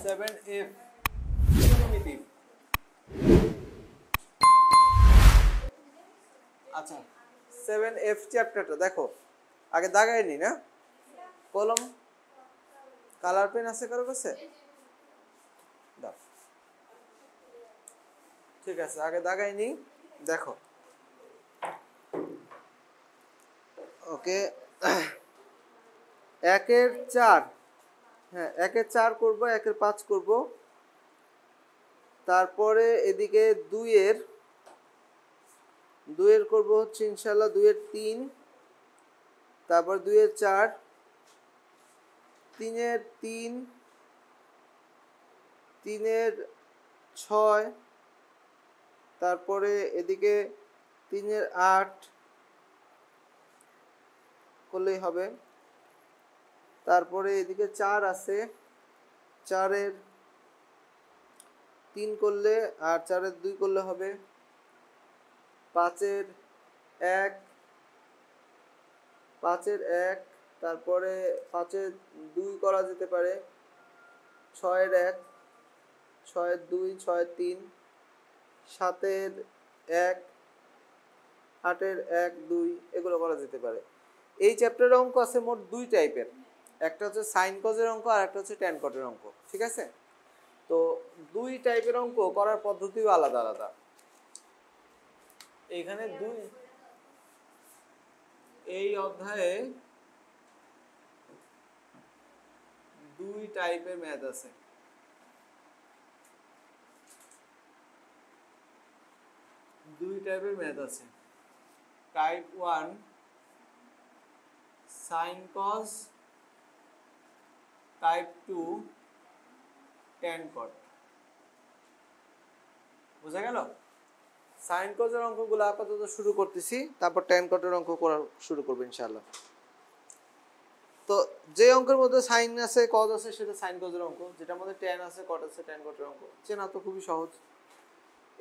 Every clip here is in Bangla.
7f ত্রিকোণমিতি। আচ্ছা 7f চ্যাপ্টারটা দেখো আগে দাগাই নি না, কলম কালার পেন আছে কারো কাছে? দাও, ঠিক আছে আগে দাগাই নি, দেখো ওকে। 1-এর 4, হ্যাঁ 1-এর 4 করব, 1-এর 5 করব, তারপরে এদিকে 2-এর করব হচ্ছে ইনশাআল্লাহ 2-এর 3, তারপর 2-এর 4, 3-এর 3, 3-এর 6, তারপরে এদিকে 3-এর 8 করলেই হবে, তারপরে এদিকে 4 আছে, 4-এর 3 করলে আর 4-এর 2 করলে হবে, 5-এর 1, 5-এর 1, তারপরে 5-এর 2 করা যেতে পারে, 6-এর 1, 6-এর 2, 6-এর 3, 7-এর 1, 8-এর 1, 2 এগুলো করা যেতে পারে। এই চ্যাপ্টারের অঙ্ক আছে মোট 2 টাইপের, একটা হচ্ছে সাইন কজের অঙ্ক আর একটা হচ্ছে ট্যান কটের অঙ্ক, ঠিক আছে? তো 2 টাইপের অঙ্ক করার পদ্ধতিও আলাদা আলাদা। এইখানে এই অধ্যায়ে 2 টাইপের ম্যাথ আছে। Type 1 sign cause, type 2 tan কট। বুঝা গেল? সাইন কজের অঙ্কগুলো আপাতত শুরু করতেছি, তারপর ট্যান কটের অঙ্ক করা শুরু করব ইনশাআল্লাহ। তো যে অঙ্কের মধ্যে সাইন আছে কজ আছে সেটা সাইন কজের অঙ্ক, যেটার মধ্যে ট্যান আছে কট আছে ট্যান কটের অঙ্ক। চেনা তো খুবই সহজ।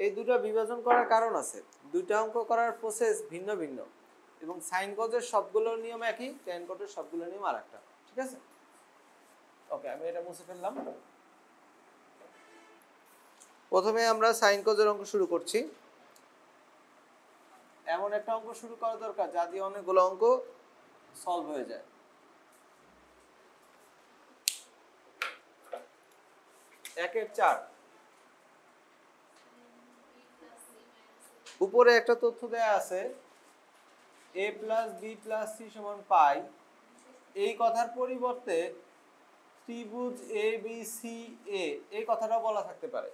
এই দুটো বিভাজন করার কারণ আছে, দুইটা অঙ্ক করার প্রসেস ভিন্ন ভিন্ন, এবং সাইন কজের সবগুলোর নিয়ম একই, ট্যান কটের সবগুলোর নিয়ম আরেকটা, ঠিক আছে? ওকে, আমি এটা মুছে ফেললাম। প্রথমে আমরা সাইন কজের অঙ্ক শুরু করছি। এমন একটা অঙ্ক শুরু করা দরকার যা দিয়ে অনেকগুলো অঙ্ক সলভ হয়ে যায়। একের 4, উপরে একটা তথ্য দেয়া আছে a + b + c = পাই। এই কথার পরিবর্তে ত্রিভুজ ABCA এই কথাটাও বলা থাকতে পারে,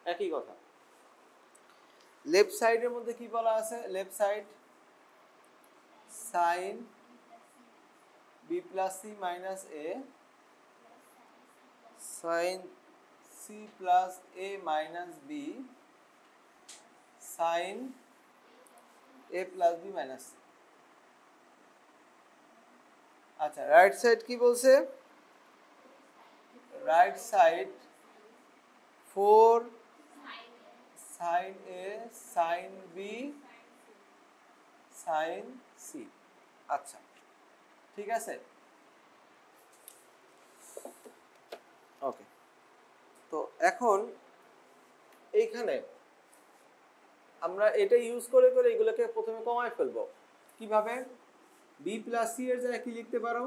একই কথা। লেফট সাইডের মধ্যে কি বলা আছে? Left side sin b + c - a sin c + a - b sin a + b - c। আচ্ছা, রাইট সাইড কি বলছে? Right side 4 sin a sin b sin c। আচ্ছা, ঠিক আছে, ওকে। তো এখন এইখানে আমরা এটা ইউজ করে করে এগুলোকে প্রথমে কমায় ফেলবো। কিভাবে? b + c এর জায়গায় কি লিখতে পারো?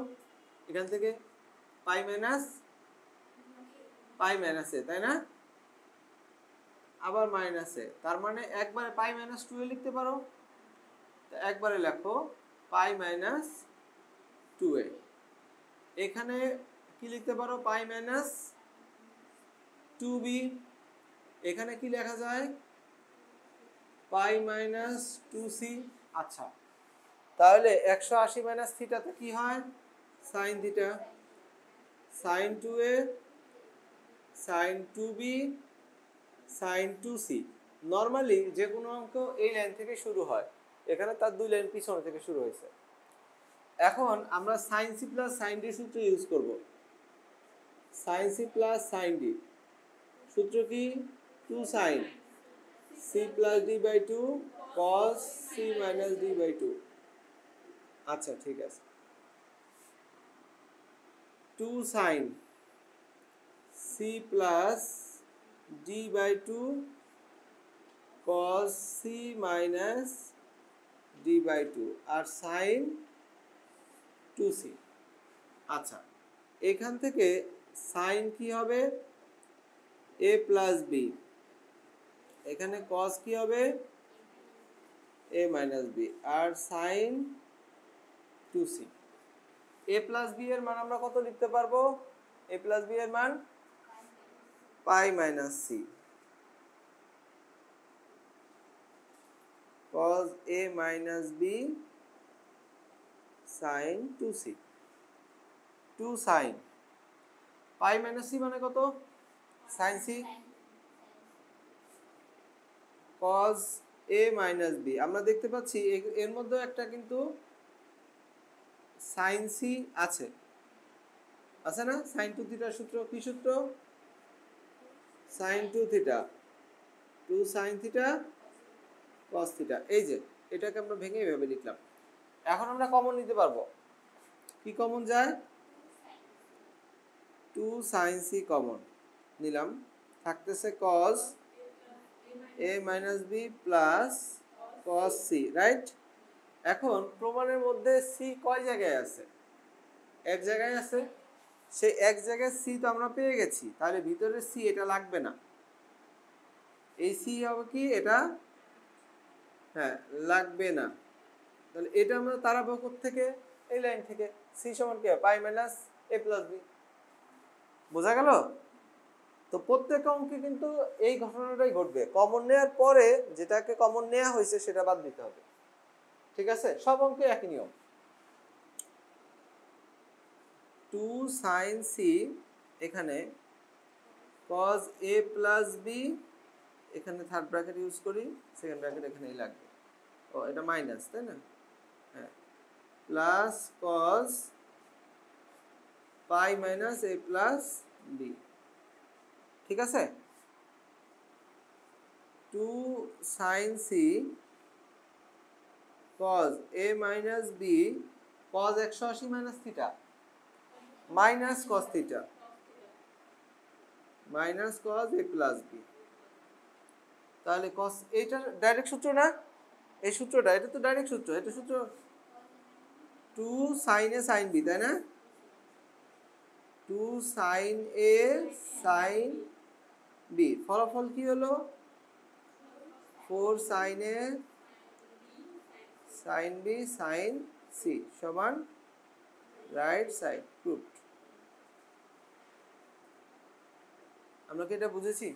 এখান থেকে পাই মাইনাস a, তাই না? আবার মাইনাস a, তার মানে একবারে পাই মাইনাস 2a লিখতে পারো। তো একবারে লেখো পাই মাইনাস 2a। এখানে কি লিখতে পারো? Pi minus 2b। এখানে কি লেখা যায়? Pi minus 2c। আচ্ছা, তাহলে 180 মাইনাস থিটাতে কি হয়? Sine theta. Sine 2a sine 2b sine 2c। Normally যে কোনো অঙ্ক এই লাইন থেকে শুরু হয়, এখানে তার 2 লাইন পিছনে থেকে শুরু হয়েছে। এখন আমরা sine c plus sine d সূত্র ইউজ করব। Sine c plus sine d সূত্র কি? 2 sine c plus d by 2 cos c minus d by 2। আচ্ছা, ঠিক আছে। 2 sine c C plus D by two cos C minus D by two আর সাইন টু সি। আচ্ছা, এখান থেকে সাইন কি হবে? A plus B. এখানে কস কি হবে? এ মাইনাস বি আর sine two C. A plus B এর মান আমরা কত লিখতে পারবো? এ প্লাস বি এর মান pi minus C cos a minus b sin 2c। 2 sin pi minus C মানে কত? sin c cos a minus b। আমরা দেখতে পাচ্ছি এর মধ্যে একটা কিন্তু sin c আছে, আছে না? sin 2 থিটার সূত্র কি সূত্র? sin 2 theta 2 sin theta cos theta. এই যে এটাকে আমরা ভেঙে এভাবে লিখলাম। এখন আমরা কমন নিতে পারবো। কি কমন যায়? 2 sin c কমন নিলাম, থাকতেছে cos a minus b plus cos c, right? এখন প্রমাণের মধ্যে c কয় জায়গায় আছে? এক জায়গায় আছে। সেই এক জায়গায় c তো আমরা পেয়ে গেছি, তাহলে ভিতরে c এটা লাগবে না। এই c হবে কি? এটা হ্যাঁ লাগবে না। তাহলে এটা আমরা তাড়াবো থেকে এই লাইন থেকে। c সমান কি হবে? পাই মাইনাস a প্লাস b। বোঝা গেল? তো প্রত্যেক অঙ্কে কিন্তু এই ঘটনাটাই ঘটবে। কমন নেওয়ার পরে যেটাকে কমন নেওয়া হয়েছে সেটা বাদ দিতে হবে। ঠিক আছে? সব অঙ্কে একই নিয়ম। 2 sin c এখানে cos a প্লাস b, এখানে থার্ড ব্র্যাকেট ইউজ করি, সেকেন্ড ব্র্যাকেট এখানেই লাগবে। ও এটা মাইনাস, তাই না? হ্যাঁ, plus cos pi minus a plus b। ঠিক আছে? 2 sin c cos a minus b cos 180 minus theta minus cos theta minus cos a plus b। তাহলে cos এটা ডাইরেক্ট সূত্র না? এই সূত্রটা, এটা তো ডাইরেক্ট সূত্র। এটা সূত্র 2 sin a sin b, তাই না? 2 sin a sin b ফলাফল কি হলো? 4 sin a sin b sin c সমান রাইট সাইড প্রুফড। আমরা কি এটা বুঝেছি?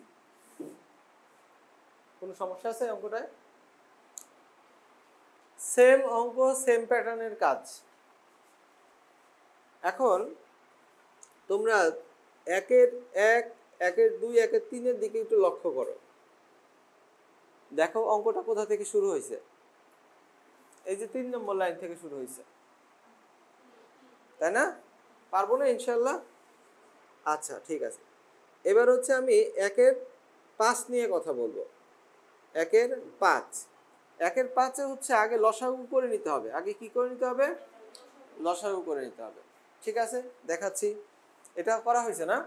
কোনো সমস্যা আছে অঙ্কটায়? সেম অঙ্ক, সেম প্যাটার্নের কাজ। এখন তোমরা একের এক, একের দুই, একের তিনের দিকে একটু লক্ষ্য করো। দেখো অঙ্কটা কোথা থেকে শুরু হয়েছে? এই যে 3 নম্বর লাইন থেকে শুরু হয়েছে, তাই না? পারবো না ইনশাল্লাহ? আচ্ছা ঠিক আছে। এবার হচ্ছে আমি একের 5 নিয়ে কথা বলবো। একের 5, একের 5-এ হচ্ছে আগে লসাগু করে নিতে হবে। আগে কি করে নিতে হবে? লসাগু করে নিতে হবে। ঠিক আছে, দেখাচ্ছি। এটা করা হয়েছে না?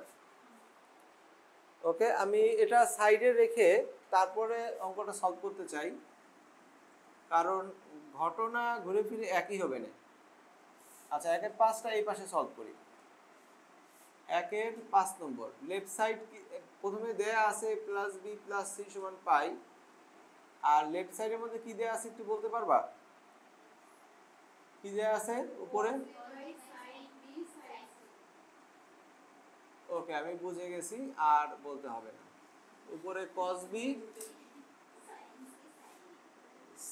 ওকে, আমি এটা সাইডে রেখে তারপরে অঙ্কটা সলভ করতে চাই, কারণ ঘটনা ঘুরে ফিরে একই হবে না। আচ্ছা, একের 5টা এই পাশে সলভ করি। একের 5 নম্বর লেফট সাইড প্রথমে দেয়া আছে প্লাস বি প্লাস সি সমান পাই, আর লেফট সাইডের মধ্যে কি দেয়া আছে একটু বলতে পারবা? কি দেয়া আছে উপরে? ওকে, আমি বুঝে গেছি, আর বলতে হবে না। উপরে cos b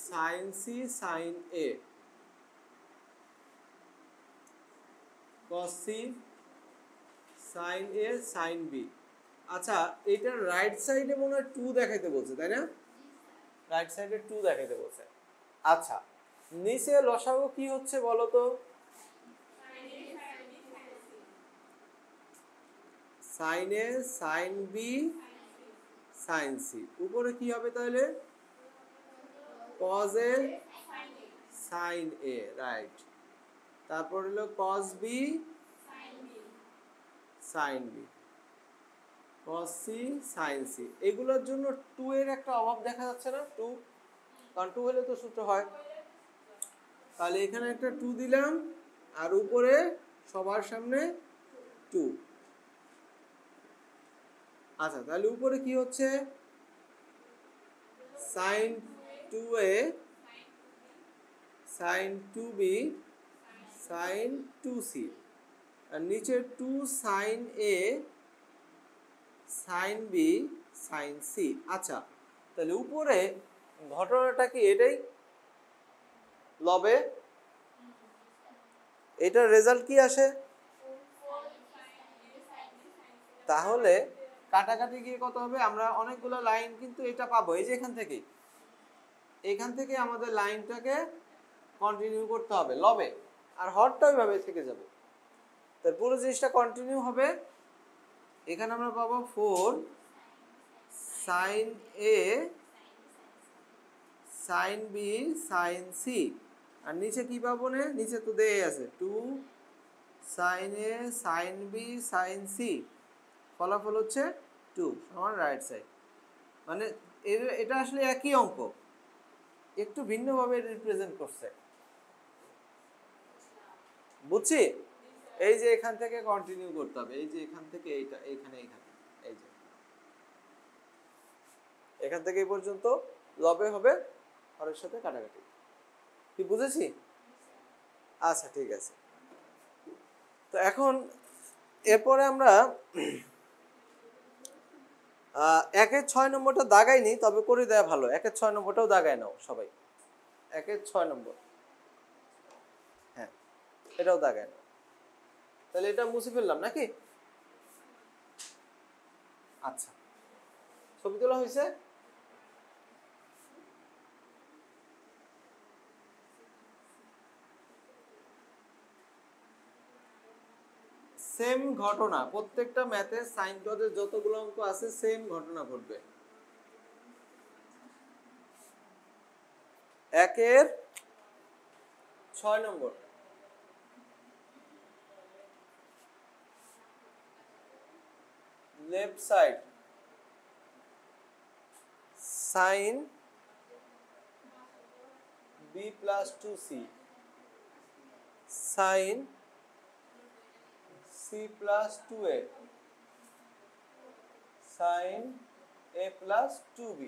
sin c sin a, cos c sin a sin b। আচ্ছা, এটার রাইট সাইডে মনে হয় 2 দেখাইতে বলছে, তাই না? রাইট সাইডে 2 দেখাইতে বলছে। আচ্ছা, নিচে লসাগু কি হচ্ছে বলো তো? sin a sin b sin c। উপরে কি হবে তাহলে? cos a sin a, right. তারপর হলো cos b sin b। cos c sin c, এগুলোর জন্য 2 এর একটা অভাব দেখা যাচ্ছে না? 2, কারণ 2 হলে তো সূত্র হয়। তাহলে এখানে একটা 2 দিলাম, আর উপরে সবার সামনে 2। আচ্ছা, তাহলে উপরে কি হচ্ছে? sin 2a sin 2b sin 2c, আর নিচে 2 sin a sin b sin c। আচ্ছা, তাহলে উপরে ঘটনাটা কি এটাই? লবে এটার রেজাল্ট কি আসে? তাহলে কাটাকাটি গিয়ে কত হবে? আমরা অনেকগুলো লাইন কিন্তু এটা পাবো, এই যে এখান থেকে আমাদের লাইনটাকে কন্টিনিউ করতে হবে লবে, আর হরটা ওইভাবে থেকে যাবে। তার পুরো জিনিসটা কন্টিনিউ হবে। এখানে আমরা পাবো 4 sin a sin b sin c, আর নিচে কি পাবো? না নিচে তো দেই আছে 2 sin a sin b sin c, ফলাফল হচ্ছে 2 সমান রাইট সাইড। মানে এটা আসলে একই অঙ্ক, একটু ভিন্নভাবে রিপ্রেজেন্ট করছে, বুঝছি? এই যে এখান থেকে কন্টিনিউ করতে হবে, এই যে এখান থেকে এইটা এইখানে এই যে এখান থেকে এই পর্যন্ত লবে হবে, হরের সাথে কাটাকাটি। কি বুঝেছি? আচ্ছা, ঠিক আছে। তো এখন এরপরে আমরা 1-এর 6 নম্বরটা দাগাইনি, তবে করে দেয়া ভালো। 1-এর 6 নম্বরটাও দাগায় নাও সবাই। 1-এর 6 নম্বর, হ্যাঁ, এটাও দাগায় নাও। তাহলে এটা মুছে ফেললাম নাকি? আচ্ছা, ছবি তোলা হয়েছে? সেম ঘটনা প্রত্যেকটা ম্যাথে সাইন কজের যতগুলো অঙ্ক আছে সেম ঘটনা ঘটবে। 1-এর 6 নম্বর, left side sin b plus 2c sin c plus 2a sin a plus 2b।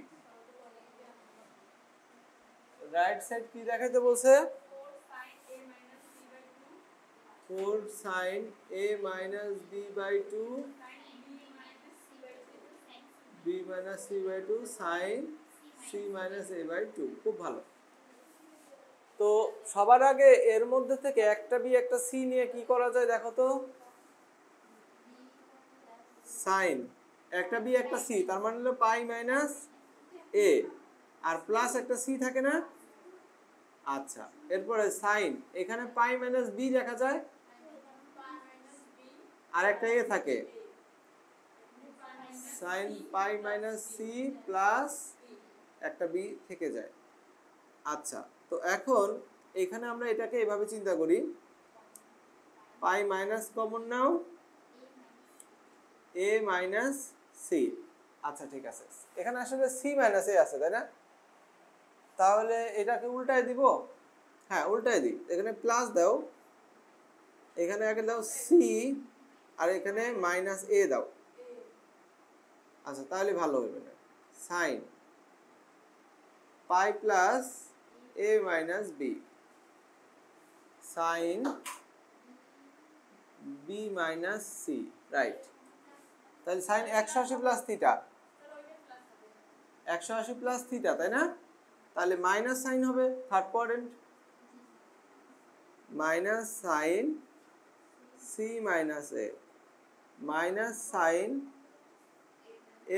Right side কি দেখাইতে বলছে? 4 sin a minus b by 2 b minus c by 2 sin c minus a by 2। খুব ভালো। তো সবার আগে এর মধ্যে থেকে একটা বি একটা সি নিয়ে কি করা যায় দেখো তো। সাইন একটা বি একটা সি, তার মানে হলো পাই মাইনাস এ, আর প্লাস একটা সি থাকে না? আচ্ছা, এরপরে সাইন এখানে পাই মাইনাস বি লেখা যায়, আর একটা এ থাকে, sine pi minus C plus একটা বি থেকে যায়। আচ্ছা, তো এখন এখানে আমরা এটাকে এভাবে চিন্তা করি, পাই মাইনাস কমন নাও, এ মাইনাস সি। আচ্ছা, ঠিক আছে, এখানে আসলে সি মাইনাস এ আছে তাই না? তাহলে এটাকে উল্টায় দিব। হ্যাঁ, উল্টায় দিই, এখানে প্লাস দাও, এখানে আগে দাও সি, আর এখানে মাইনাস এ দাও। আচ্ছা, তাহলে ভালো হবে না। Sine pi plus A minus B sine B minus C, right. তাহলে sine 180 plus theta, 180 plus theta, তাই না? তাহলে মাইনাস সাইন হবে third quadrant, minus sine C minus A minus sine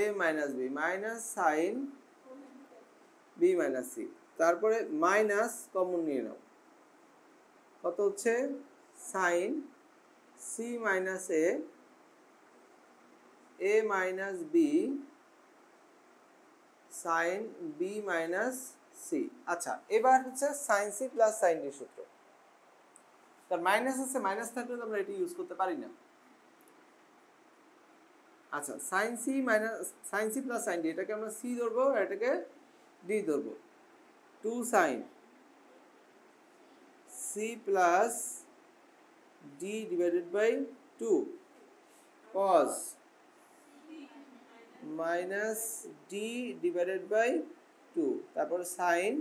A minus B minus sine B minus C. তারপরে মাইনাস কমন নিয়ে নাও, কত হচ্ছে? Sine C minus A minus B sine B minus C. আচ্ছা, এবার হচ্ছে sine C plus sine d সূত্র। তার মাইনাস আছে, মাইনাস থাকলে আমরা এটি ইউজ করতে পারি না। আচ্ছা sine C minus sine C plus sine D, এটাকে আমরা সি ধরবো আর এটাকে ডি ধরবো। 2 sine C plus D divided by 2 cos minus D divided by 2, তারপর sine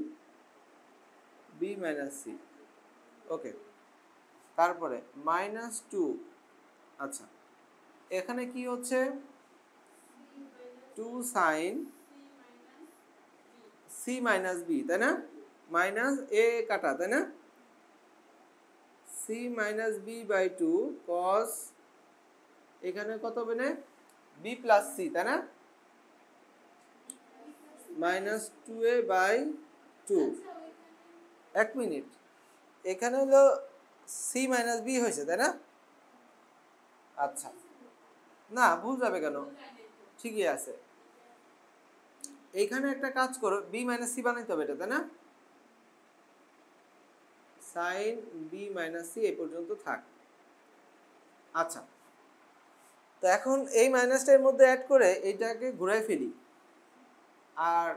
B minus C. Okay, তারপরে মাইনাস 2। আচ্ছা এখানে কি হচ্ছে 2 সাইন সি মাইনাস বি, তাই না? মাইনাস এ কাটা, তাই না? C minus B by 2 cos এখানে কত হবে না বি প্লাস সি, তাই না? Minus 2a by 2। এক মিনিট, এখানে হলো সি মাইনাস বি হয়েছে, তাই না? আচ্ছা না ভুল যাবে কেন, ঠিকই আছে। এইখানে একটা কাজ করো, বি মাইনাস সি বানাইতে হবে এটা, তাই না? সাইন বি মাইনাস সি এই পর্যন্ত থাক। আচ্ছা তো এখন এই মাইনাসটা এর মধ্যে অ্যাড করে এইটাকে ঘুরাই ফেলি আর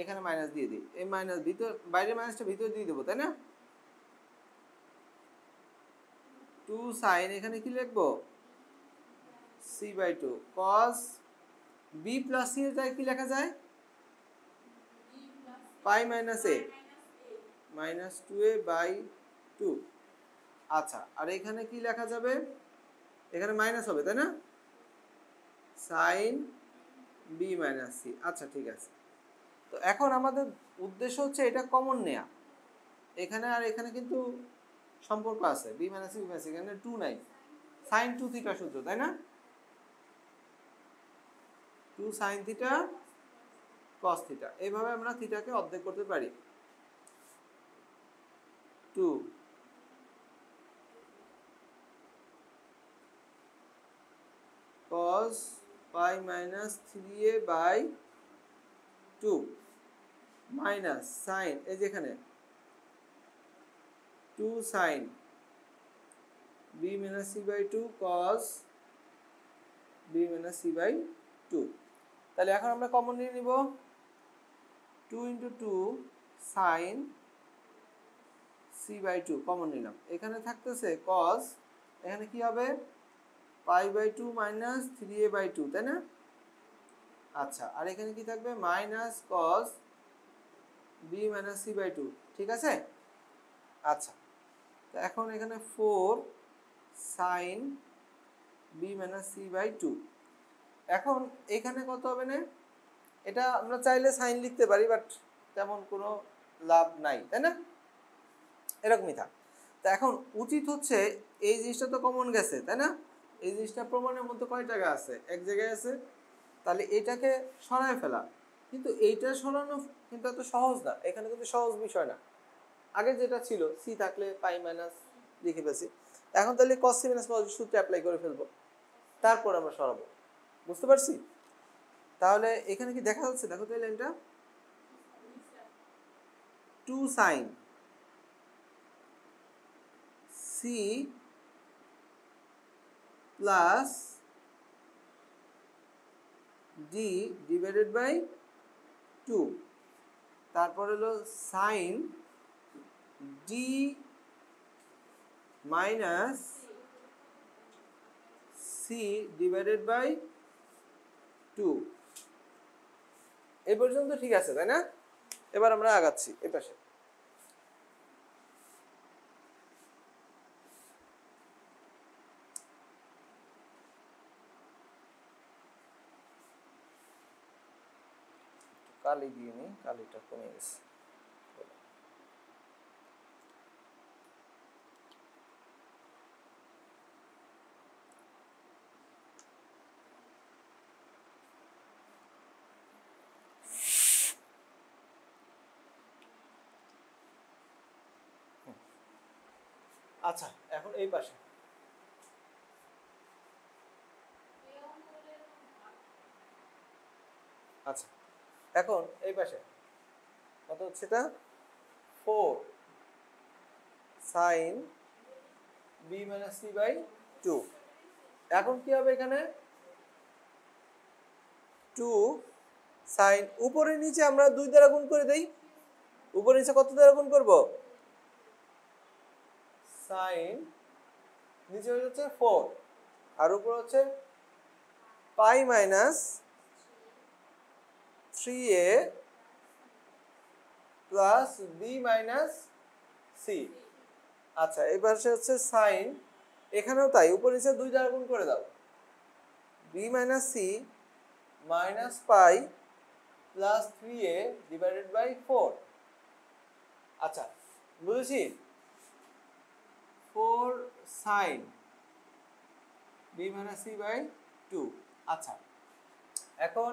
এখানে মাইনাস দিয়ে দিই। এই মাইনাস ভিতর বাইরে মাইনাসটা ভিতরে দিয়ে দেবো, তাই না? 2 সাইন এখানে কি লিখবো C by 2 cos B plus C এর জায়গায় কি লেখা যায় pi minus A minus 2a by 2। আচ্ছা আর এখানে কি লেখা যাবে, এখানে মাইনাস হবে, তাই না? Sine B minus C. আচ্ছা ঠিক আছে, তো এখন আমাদের উদ্দেশ্য হচ্ছে এটা কমন নেয়া। এখানে আর এখানে কিন্তু সম্পর্ক আছে, B minus C B minus, এখানে 2 নাই, সাইন 2 থিটা সূত্র, তাই না? 2 সাইন থিটা কস থিটা, এইভাবে আমরা থিটাকে অর্ধেক করতে পারি। 2 cos pi minus 3a by 2 minus sign এই যেখানে 2 sign b minus c by 2 cos b minus c by 2। তাহলে এখন আমরা কমন নিয়ে নিব 2 into 2 sin c by 2 common নিলাম। এখানে থাকতেছে cos, এখানে কি হবে পাই বাই 2 মাইনাস 3a বাই 2, তাই না? আচ্ছা আর এখানে কি থাকবে minus cos b minus c by 2, ঠিক আছে? আচ্ছা তো এখন এখানে 4 sin b minus c by 2। এখন এখানে কত হবে না, এটা আমরা চাইলে সাইন লিখতে পারি বাট তেমন কোনো লাভ নাই, তাই না? এরকমই থাক। তো এখন উচিত হচ্ছে এই জিনিসটা তো কমন গেছে, তাই না? এই জিনিসটা প্রমাণের মধ্যে কয় জায়গা আছে, এক জায়গায় আছে, তাহলে এটাকে সরায় ফেলা। কিন্তু এইটা সরানো কিন্তু এত সহজ না, এখানে কিন্তু সহজ বিষয় না। আগে যেটা ছিল সি থাকলে পাই মাইনাস লিখে ফেলছি, এখন তাহলে cos c minus cos সূত্র অ্যাপ্লাই করে ফেলবো, তারপর আমরা সরাবো। বুঝতে পারছি? তাহলে এখানে কি দেখা যাচ্ছে, দেখো তো এই লাইনটা 2 sin c plus d divided by 2, তারপর হলো sine d minus c divided by 2। এই পর্যন্ত ঠিক আছে, তাই না? এবার আমরা আগাচ্ছি এই পাশে। কালি দিয়ে নি, কালিটা কমে গেছে। আচ্ছা এখন এই পাশে আচ্ছা এখন এই পাশে কত হচ্ছে, এটা 4 sin b minus c by 2। এখন কি হবে, এখানে 2 sin উপরে নিচে আমরা 2 দ্বারা গুণ করে দেই। উপরে নিচে কত দ্বারা গুণ করব? sin নিচে হয়ে যাচ্ছে 4 আর উপরে হচ্ছে pi minus 3a plus b minus c। আচ্ছা এবার হচ্ছে sin, এখানেও তাই, উপর নিচে 2 দ্বারা গুণ করে দাও। b minus c minus pi plus 3a divided by 4। আচ্ছা বুঝেছি? 4 sin b minus c by 2। আচ্ছা এখন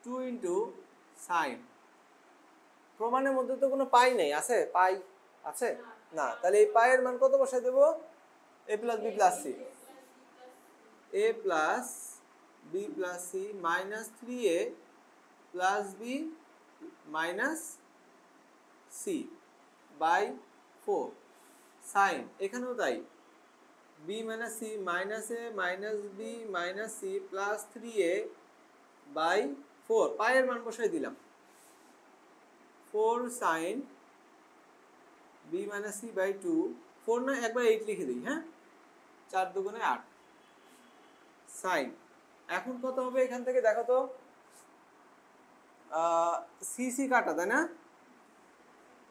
2 ইন্টু sin, প্রমাণের মধ্যে তো কোনো পাই নেই, আছে পাই আছে না, তাহলে এই পাইয়ের মান কত বসাই দেব? a plus b plus c, a plus b plus c minus 3a plus b minus c by 4 sin, এখানেও তাই, b minus c minus a minus b minus c plus 3a by 4, পাইয়ের মান বসাই দিলাম। 4 sin b minus c by 2, 4 না একবার 8 লিখে দিই, হ্যাঁ 4 দুগুণে 8 sin। এখন কত হবে এখান থেকে দেখো তো, সিসি কাটা, তাই না?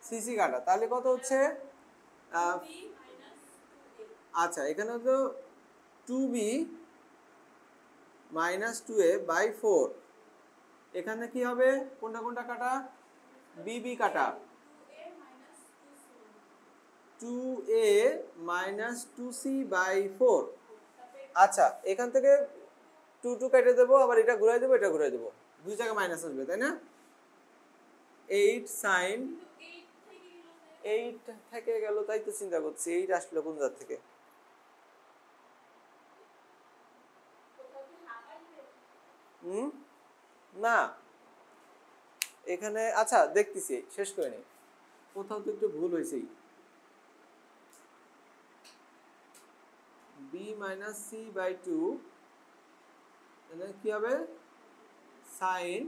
সিসি কাটা, তাহলে কত হচ্ছে? আচ্ছা এখানে তো 2b মাইনাস 2a বাই 4, এখানে কি হবে? কোনটা কোনটা কাটা? bb কাটা, 2a মাইনাস 2c বাই 4। আচ্ছা এখান থেকে 2 2 কেটে দেবো, আবার এটা ঘুরাই দেবো, এটা ঘুরাই দেবো, দুই জায়গায় মাইনাস আসবে, তাই না? 8 sin 8 থেকে গেল, তাই তো চিন্তা করছি 8 আসলো কোন জায়গা থেকে? না এখানে, আচ্ছা দেখতেছি, শেষ করে নি, কোথাও তো একটু ভুল হয়েছে। b মাইনাস c বাই 2, তাহলে কি হবে? sin,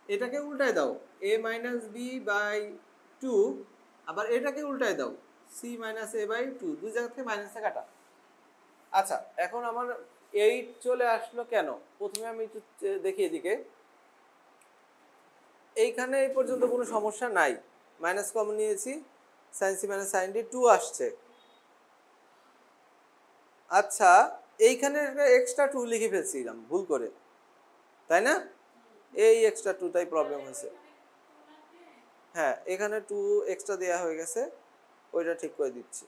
এটাকে উল্টায় দাও, a মাইনাস b বাই 2, আবার এটাকে উল্টায় দাও, c মাইনাস a বাই 2, দুই জায়গা থেকে মাইনাসে কাটা। আচ্ছা এখন আমার 8 চলে আসলো কেন? প্রথমে আমি একটু দেখি এদিকে, এইখানে এই পর্যন্ত কোনো সমস্যা নাই, মাইনাস কমন নিয়েছি, sin c minus sin d 2 আসছে। আচ্ছা এইখানে একটা এক্সট্রা 2 লিখে ফেলছিলাম ভুল করে, তাই না? এই এক্সট্রা 2 টাই প্রবলেম হয়েছে। হ্যাঁ এখানে 2 এক্সট্রা দেয়া হয়ে গেছে, ওইটা ঠিক করে দিচ্ছি।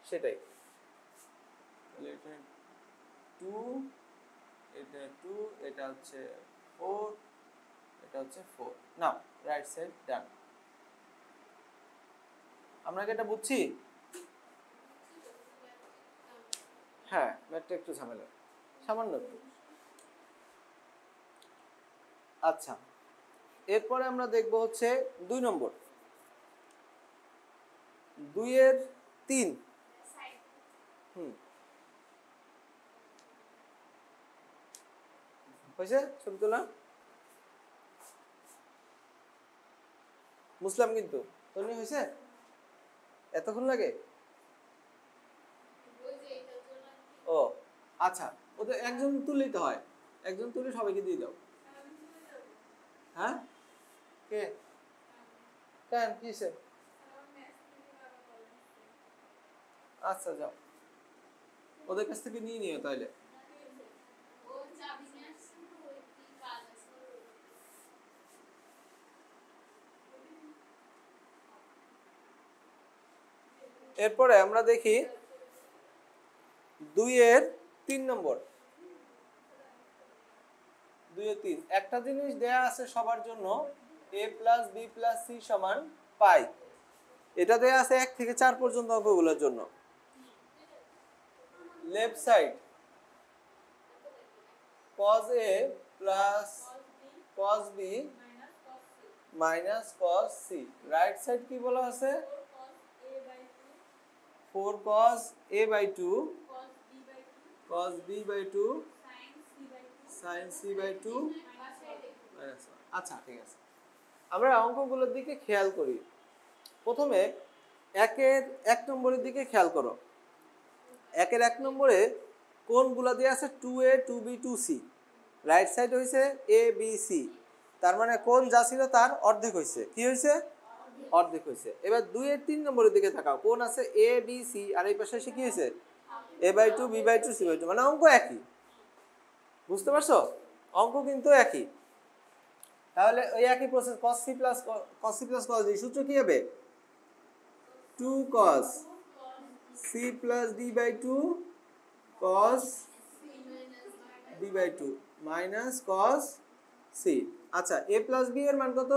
সেটাই, এটা 2, এটা 2, এটা হচ্ছে 4, এটা হচ্ছে 4। নাও রাইট সাইড ডান। আমরা কি এটা বুঝছি? হ্যাঁ ম্যাথটা একটু ঝামেলা, সামান্য একটু। আচ্ছা এরপরে আমরা দেখব হচ্ছে 2 নম্বর, 2 এর 3। হয়েছে ছবি তোলা? মুসলাম কিন্তু তোনি হয়েছে? এতক্ষণ লাগে? ও আচ্ছা, ও তো একজন তুললেই তো হয়, একজন তুলে সবাইকে দিয়ে দাও। হ্যাঁ কে? কেন কিসে? আচ্ছা যাও, ওদের কাছ থেকে নিয়ে নিও তাইলে। এরপরে আমরা দেখি 2 এর 3 নম্বর। 2 এর 3, একটা জিনিস দেয়া আছে সবার জন্য, a plus b plus c সমান পাই, এটা দেয়া আছে 1 থেকে 4 পর্যন্ত অঙ্কগুলোর জন্য। Left side cos a plus cos b minus cos c, right side কি বলা আছে? 4 cos a by 2 cos b by 2 sin c by 2 minus 1। আচ্ছা ঠিক আছে, আমরা অঙ্কগুলোর দিকে খেয়াল করি। প্রথমে একের 1 নম্বরের দিকে খেয়াল করো। একের 1 নম্বরে কোনগুলো দেওয়া আছে 2a 2b 2c, right side হইছে a b c, তার মানে কোন যা ছিল তার অর্ধেক হইছে। কি হইছে? অর্ধেক হইছে। এবার 2 এর 3 নম্বরের দিকে তাকাও, কোন আছে a b c আর এই পাশে এসে কি হইছে a by 2 b by 2 c by 2, মানে অঙ্ক একই। বুঝতে পারছো? অঙ্ক কিন্তু একই। তাহলে ওই একই process cos c plus cos d, সূত্র কি হবে 2 cos c plus d by 2 cos d by 2 minus cos c। আচ্ছা a plus b এর মান কত?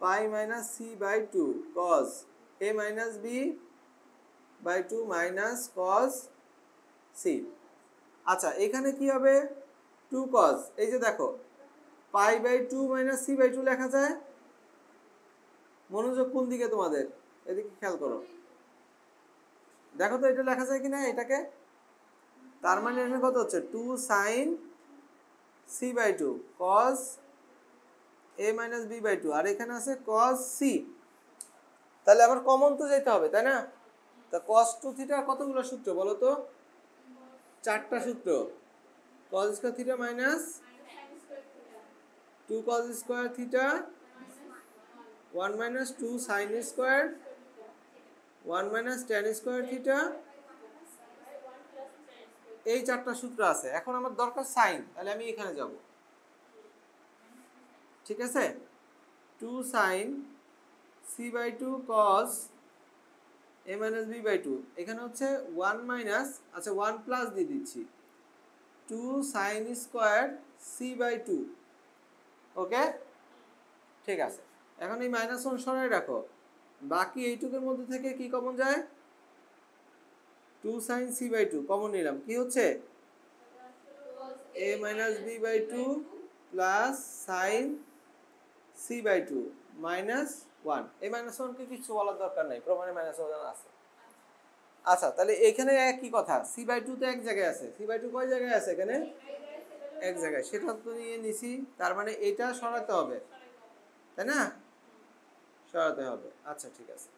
pi minus c by 2 cos a minus b by 2 minus cos c। আচ্ছা এখানে কি হবে 2 cos, এই যে দেখো pi by 2 minus c by 2 লেখা যায়। মনোযোগ কোন দিকে তোমাদের? এদিকে খেয়াল করো, দেখো তো এটা লেখা যায় কিনা এটাকে। তার মানে এখানে কত হচ্ছে 2 sin c by 2 cos a minus b by 2, আর এখানে আছে cos c। তাহলে আবার কমন তো যেতে হবে, তাই না? তা cos 2 থিটা কতগুলো সূত্র বলো তো? 4টা সূত্র। cos square theta minus 2 cos square theta 1 minus 2 sin square 1 minus tan square theta, এই 4টা সূত্র আছে। এখন আমার দরকার সাইন, তাহলে আমি এখানে যাব। ঠিক আছে, 2 sin c by 2 cos a minus b by 2, এখানে হচ্ছে 1 minus, আচ্ছা 1 প্লাস দিয়ে দিচ্ছি 2 sin স্কয়ার c by 2। ওকে ঠিক আছে, এখন এই মাইনাস 1 সরাই রাখো, বাকি এইটুকুর মধ্যে থেকে কি কমন যায় 2 sin c by 2 কমন নিলাম, কি হচ্ছে a minus b by 2 plus sin c by 2 minus 1। এই মাইনাস 1 কে কিছু বলার দরকার নাই, প্রমাণে মাইনাস 1 আছে। আচ্ছা তাহলে এখানে একই কথা, c by 2 তো এক জায়গায় আছে, c by 2 কয় জায়গায় আছে? এখানে এক জায়গায়, সেটা তো নিয়ে নিছি। তার মানে এটা সরাতে হবে, তাই না? সরাতে হবে। আচ্ছা ঠিক আছে,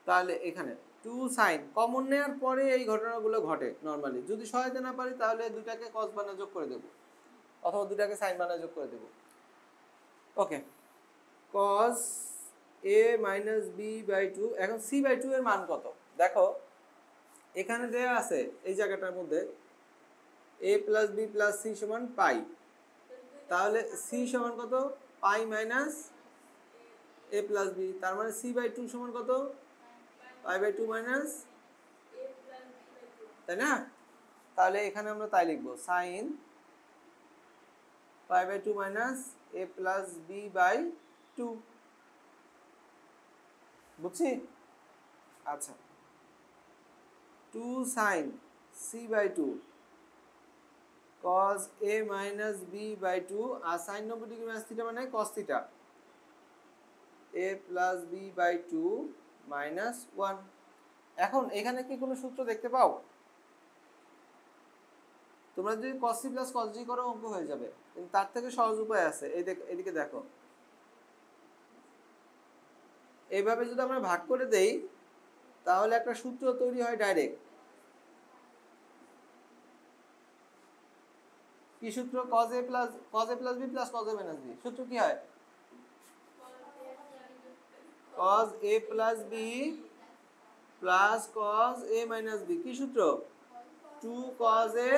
তাহলে এখানে 2 sin কমন নেওয়ার পরে এই ঘটনাগুলো ঘটে নরমালি। যদি সরাতে না পারি তাহলে দুটাকে cos বানায় যোগ করে দেব, অথবা দুটাকে sin বানায় যোগ করে দেব। ওকে, cos a minus b by 2, এখন c by 2 এর মান কত? দেখো এখানে দেয়া আছে এই জায়গাটার মধ্যে a plus b plus c সমান পাই, তাহলে c সমান কত pi minus a plus b, তার মানে c by 2 সমান কত পাই by 2 মাইনাস, তাই না? তাহলে এখানে আমরা তাই লিখব sin pi by 2 minus a plus b by 2। বুঝছি? আচ্ছা 2 sin c by 2 cos a minus b by 2, আর sin 90 ডিগ্রি মাইনাস থিটা মানে cos theta a plus b by 2 minus 1। এখন এখানে কি কোনো সূত্র দেখতে পাও? তোমরা যদি cos c plus cos d করো অঙ্ক হয়ে যাবে, কিন্তু তার থেকে সহজ উপায় আছে। এই এদিকে দেখো, এইভাবে যদি আমরা ভাগ করে দেই তাহলে একটা সূত্র তৈরি হয় ডাইরেক্ট। কি সূত্র? cos a plus b plus cos a minus b। সূত্র কি হয়? cos a plus b plus cos a minus b। কি সূত্র? 2 cos a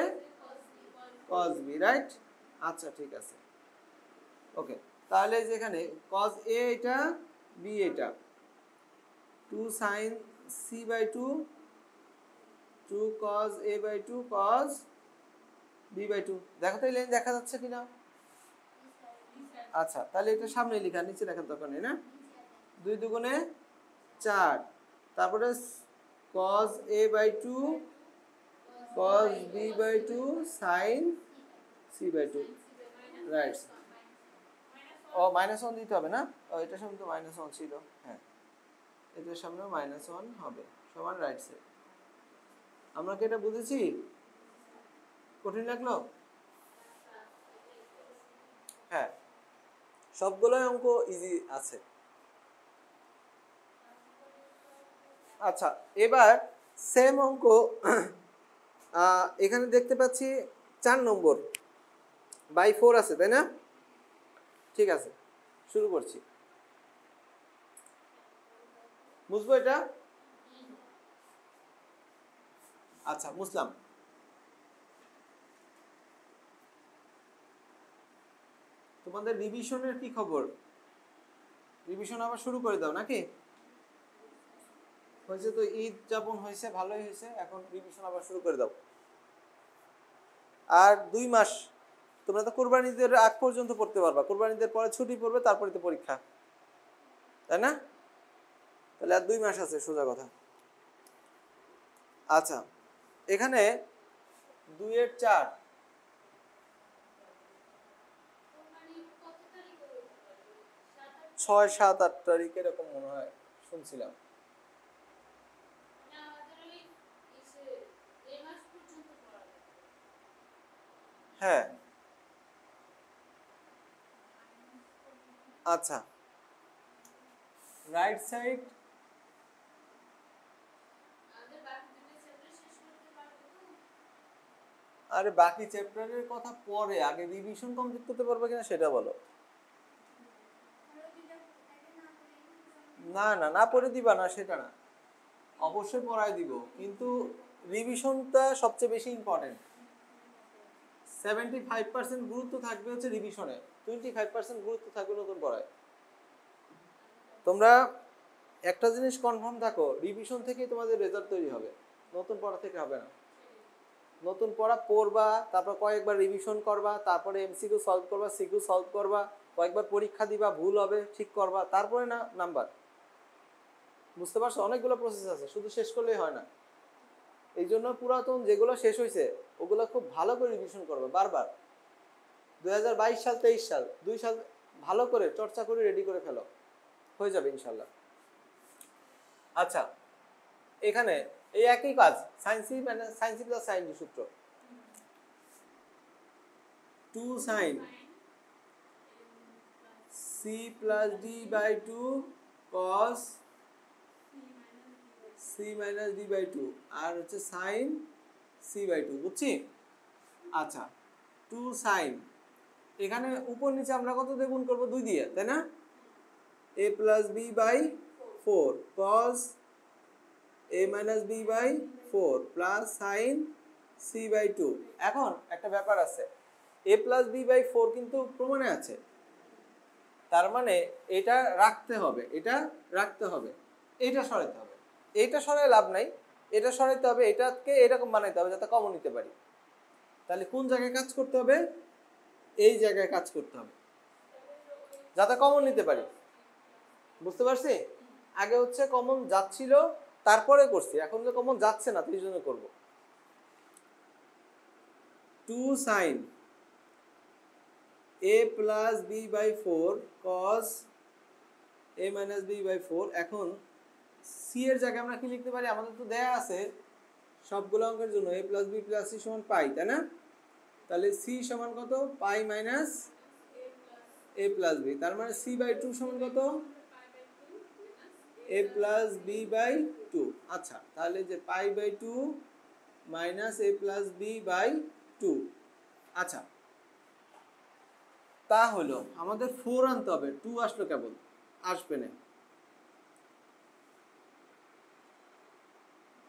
cos b, right? আচ্ছা ঠিক আছে, ওকে। তাহলে যেখানে cos a এটা b এটা 2 sin c by 2 2 cos a by 2 cos b by 2। দেখো তো এই লাইন দেখা যাচ্ছে কিনা? আচ্ছা তাহলে এটা সামনে লেখা, নিচে লেখার দরকার নেই না। 2 দুগুণে 4, তারপরে cos a by 2 cos b by 2 sin c by 2, right? ও মাইনাস 1 দিতে হবে না? ও এটার সামনে তো মাইনাস 1 ছিল, হ্যাঁ এটার সামনে মাইনাস 1 হবে, সমান রাইট সাইড। আমরা কি এটা বুঝেছি? কঠিন লাগলো? হ্যাঁ, সবগুলোই অঙ্ক ইজি আছে। আচ্ছা, এবার সেম অঙ্ক এখানে দেখতে পাচ্ছি 4 নম্বর বাই 4 আছে, তাই না? ঠিক আছে, শুরু করছি। বুঝবো এটা? আচ্ছা, বুঝলাম। তোমাদের রিভিশনের কি খবর? রিভিশন আবার শুরু করে দাও নাকি? হয়েছে তো, ঈদ যাপন হয়েছে, ভালোই হয়েছে, এখন রিভিশন আবার শুরু করে দাও। আর 2 মাস তোমরা তো কুরবানি ঈদের আগ পর্যন্ত পড়তে পারবা, কুরবানি ঈদের পরে ছুটি পড়বে, তারপরে তো পরীক্ষা, তাই না? তাহলে আর 2 মাস আছে, সোজা কথা। আচ্ছা, এখানে 2 এর 4 6, 7, 8 তারিখ এরকম মনে হয় শুনছিলাম। হ্যাঁ, আচ্ছা, রাইট সাইড। আরে বাকি চ্যাপ্টারের কথা পরে, আগে রিভিশন কমপ্লিট করতে পারবে কিনা সেটা বলো। না না, না পড়ে দিবা না সেটা না, অবশ্যই পড়াই দিব, কিন্তু রিভিশনটা সবচেয়ে বেশি ইম্পর্টেন্ট। 75% গুরুত্ব থাকবে হচ্ছে রিভিশনে, 25% গুরুত্ব থাকবে নতুন পড়ায়। তোমরা একটা জিনিস কনফার্ম থাকো, রিভিশন থেকেই তোমাদের রেজাল্ট তৈরি হবে, নতুন পড়া থেকে হবে না। নতুন পড়া পড়বা, তারপর কয়েকবার রিভিশন করবা, তারপরে এমসিকিউ সলভ করবা, সিকিউ সলভ করবা, কয়েকবার পরীক্ষা দিবা, ভুল হবে ঠিক করবা, তারপরে না নাম্বার। বুঝতে পারছো? অনেকগুলো প্রসেস আছে, শুধু শেষ করলেই হয় না। এই জন্য পুরাতন যেগুলো শেষ হয়েছে ওগুলো খুব ভালো করে রিভিশন করবে বারবার। 2022 সাল 23 সাল 2 সাল ভালো করে চর্চা করে রেডি করে ফেলো, হয়ে যাবে ইনশাল্লাহ। আচ্ছা, এখানে এই একই কাজ, সাইন সি মানে sine C plus sine d সূত্র, 2 sine C plus D by 2 cos C minus D by 2, আর হচ্ছে সাইন সি বাই 2, বুঝছি? আচ্ছা, 2 সাইন, এখানে উপর নিচে আমরা কত দিয়ে গুণ করবো? 2 দিয়ে, তাই না? a plus b by 4 cos a minus B by 4 plus sine c by 2। এখন একটা ব্যাপার আছে, a প্লাস বি বাই 4 কিন্তু প্রমাণে আছে, তার মানে এটা রাখতে হবে, এটা রাখতে হবে, এটা সরাতে হবে। এটা সরাই লাভ নাই, এটা সরাইতে হবে, এটাকে এরকম বানাইতে হবে যাতে কমন নিতে পারি। তাহলে কোন জায়গায় কাজ করতে হবে? এই জায়গায় কাজ করতে হবে যাতে কমন নিতে পারি। বুঝতে পারছি? আগে হচ্ছে কমন যাচ্ছিল তারপরে করছি, এখন যে কমন যাচ্ছে না সেই জন্য করবো। 2 sine a plus b by 4 cos a minus B by 4। এখন সি এর জায়গায় আমরা কি লিখতে পারি? আমাদের তো দেয়া আছে সবগুলো অঙ্কের জন্য a plus B plus C সমান পাই, তাই না? তাহলে সি সমান কত? Pi minus a plus b, তার মানে সি বাই 2 সমান কত? a plus b by 2। আচ্ছা, তাহলে যে pi by 2 minus a plus b by 2। আচ্ছা, তা হলো আমাদের 4 আনতে হবে, 2 আসলো কেবল, আসবে না।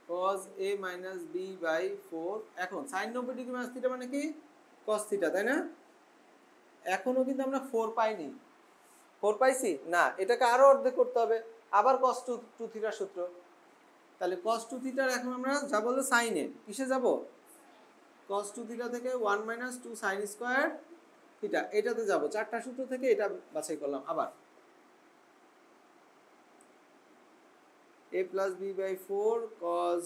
cos a minus B by 4। এখন sin 90 ডিগ্রি মাইনাস থিটা মানে কি? cos থিটা, তাই না? এখনো কিন্তু আমরা 4 পাইনি। 4 পাইছি না, এটাকে আরো অর্ধেক করতে হবে, আবার cos 2 থিটার সূত্র। তাহলে cos 2 থিটার এখন আমরা যাব হলো sin এ, কিসে যাব? cos 2 থিটা থেকে 1 মাইনাস 2 sin স্কয়ার থিটা, এটাতে যাব। চারটা সূত্র থেকে এটা বাছাই করলাম। আবার a plus b by 4 cos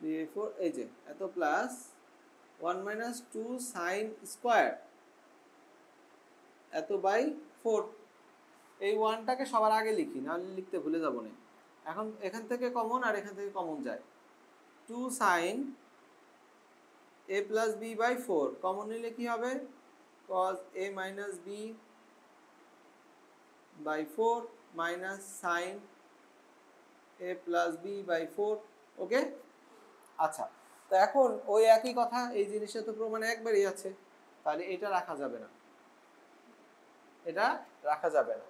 b by 4, এই যে এত প্লাস 1 মাইনাস 2 sin স্কয়ার এত বাই 4। এই 1টাকে সবার আগে লিখি, নাহলে লিখতে ভুলে যাব না। এখন এখান থেকে কমন আর এখান থেকে কমন যায়, 2 sin a plus b by 4 common নিলে কি হবে cos a minus b by 4 minus sin a plus b by 4 ওকে আচ্ছা তো এখন ওই একই কথা এই জিনিসটা তো প্রমাণে একবারই আছে তাহলে এটা রাখা যাবে না এটা রাখা যাবে না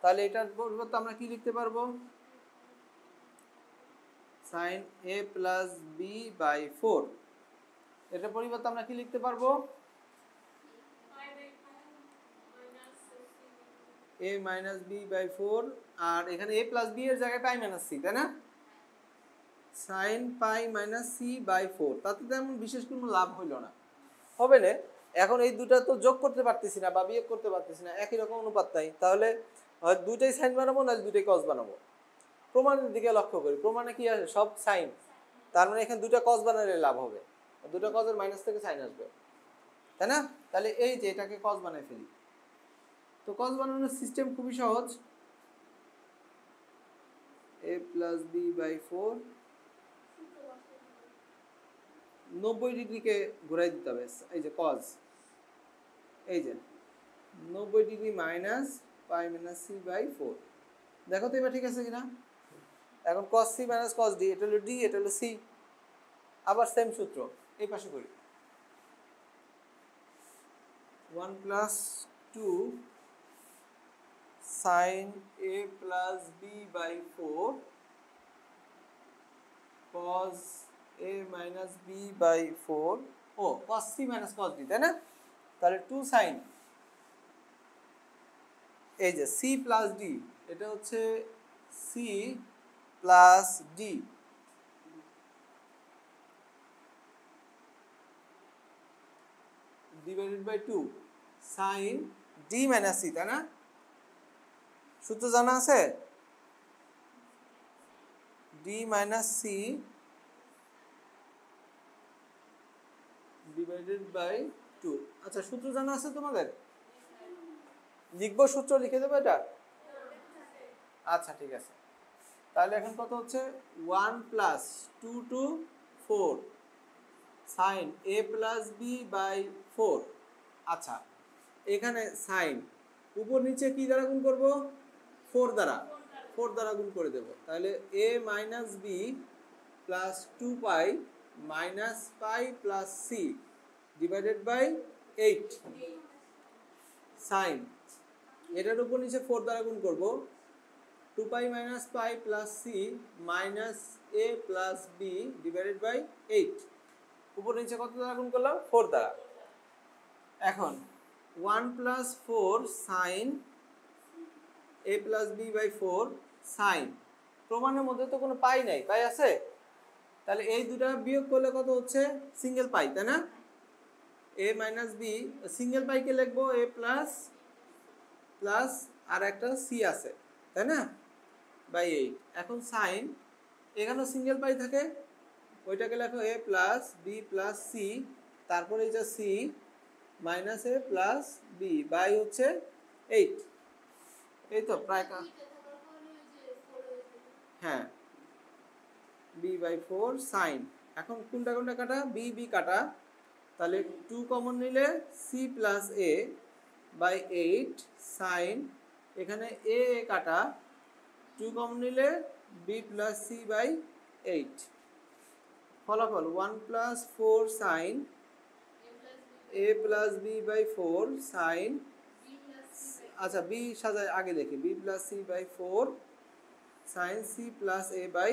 তাহলে এটার পরিবর্তে আমরা কি লিখতে পারবো sin a plus b by 4 এটার পরিবর্তে আমরা কি লিখতে পারবো a minus b by 4 আর এখানে a plus b এর জায়গায় pi minus c তাই না sin pi minus c by 4 তাতে তেমন বিশেষ কোনো লাভ হইল না হবে না এখন এই দুটো তো যোগ করতে পারতেছি না বা বিয়োগ করতে পারতেছি না একই রকম অনুপাত নাই তাহলে হয় দুইটাই sin বানাবো না দুইটাই cos বানাবো প্রমাণের দিকে লক্ষ্য করি প্রমাণে কি আসে সব sin তার মানে এখানে দুটো cos বানালে লাভ হবে দুটো cos এর মাইনাস থেকে sin আসবে তাই না তাহলে এই যে এটাকে cos বানাই ফেলি তো cos বানানোর সিস্টেম খুবই সহজ a plus b by 4 90 ডিগ্রিকে ঘুরাই দিতে হবে এই যে cos এই যে 90 degree minus pi minus c by 4 দেখো তো এবার ঠিক আছে কিনা এখন cos c minus cos d এটা হলো d এটা হলো c আবার সেম সূত্র এই পাশে করি 1 plus 2 sin a plus b by 4 cos a minus b by 4 O cos c minus cos d তাই না তাহলে 2 sin এই যে c plus d এটা হচ্ছে c plus d divided by 2 sin d minus c তাই না সূত্র জানা আছে d minus c divided by 2 আচ্ছা সূত্র জানা আছে তোমাদের লিখবো সূত্র লিখে দেবো এটা আচ্ছা ঠিক আছে তাহলে এখন কত হচ্ছে 1 plus 2 to 4 sin a plus b by 4 আচ্ছা এখানে sin উপর নিচে কি দ্বারা গুণ করব 4 দ্বারা গুণ করে দেব তাহলে a minus b plus 2 pi minus pi plus c divided by 8 sin এটার উপর নিচে 4 দ্বারা গুণ করব 2 pi minus pi plus c minus a plus b divided by 8 উপর নিচে কত দ্বারা গুণ করলাম 4 দ্বারা এখন 1 plus 4 sin a plus b by 4 sin প্রমাণের মধ্যে তো কোনো পাই নাই পাই আছে তাহলে এই দুটো বিয়োগ করলে কত হচ্ছে সিঙ্গেল পাই তাই না a minus b সিঙ্গেল পাই কে লিখবো a plus প্লাস আর একটা c আছে তাই না বাই 8 এখন sin এখানেও সিঙ্গেল পাই থাকে ওইটাকে লেখো a plus b plus c তারপরে এই যে c minus a plus b by হচ্ছে 8 এই তো প্রায় হ্যাঁ b by 4 sin এখন কোনটা কোনটা কাটা b b কাটা তাহলে 2 কমন নিলে c plus a by 8 sin এখানে a কাটা 2 কমন নিলে b plus c by 8 ফলাফল 1 plus 4 sin a plus b by 4 sin আচ্ছা b সাজায় আগে দেখি b plus c by 4 sin c plus a by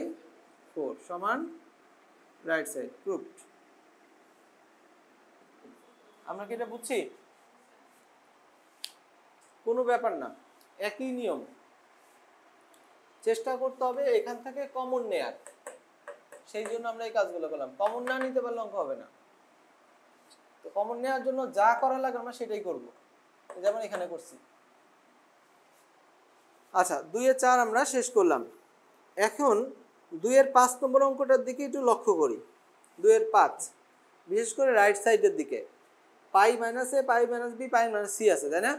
4 সমান রাইট সাইড প্রুভড আমরা কি এটা বুঝছি কোনো ব্যাপার না একই নিয়ম চেষ্টা করতে হবে এখান থেকে কমন নেয়ার সেই জন্য আমরা এই কাজগুলো করলাম কমন না নিতে পারলে অঙ্ক হবে না তো কমন নেওয়ার জন্য যা করা লাগে আমরা সেটাই করব যেমন এখানে করছি আচ্ছা 2 এর 4 আমরা শেষ করলাম এখন 2 এর 5 নম্বর অঙ্কটার দিকে একটু লক্ষ্য করি 2 এর 5 বিশেষ করে রাইট সাইডের দিকে পাই মাইনাস এ পাই মাইনাস বি পাই মাইনাস সি আছে তাই না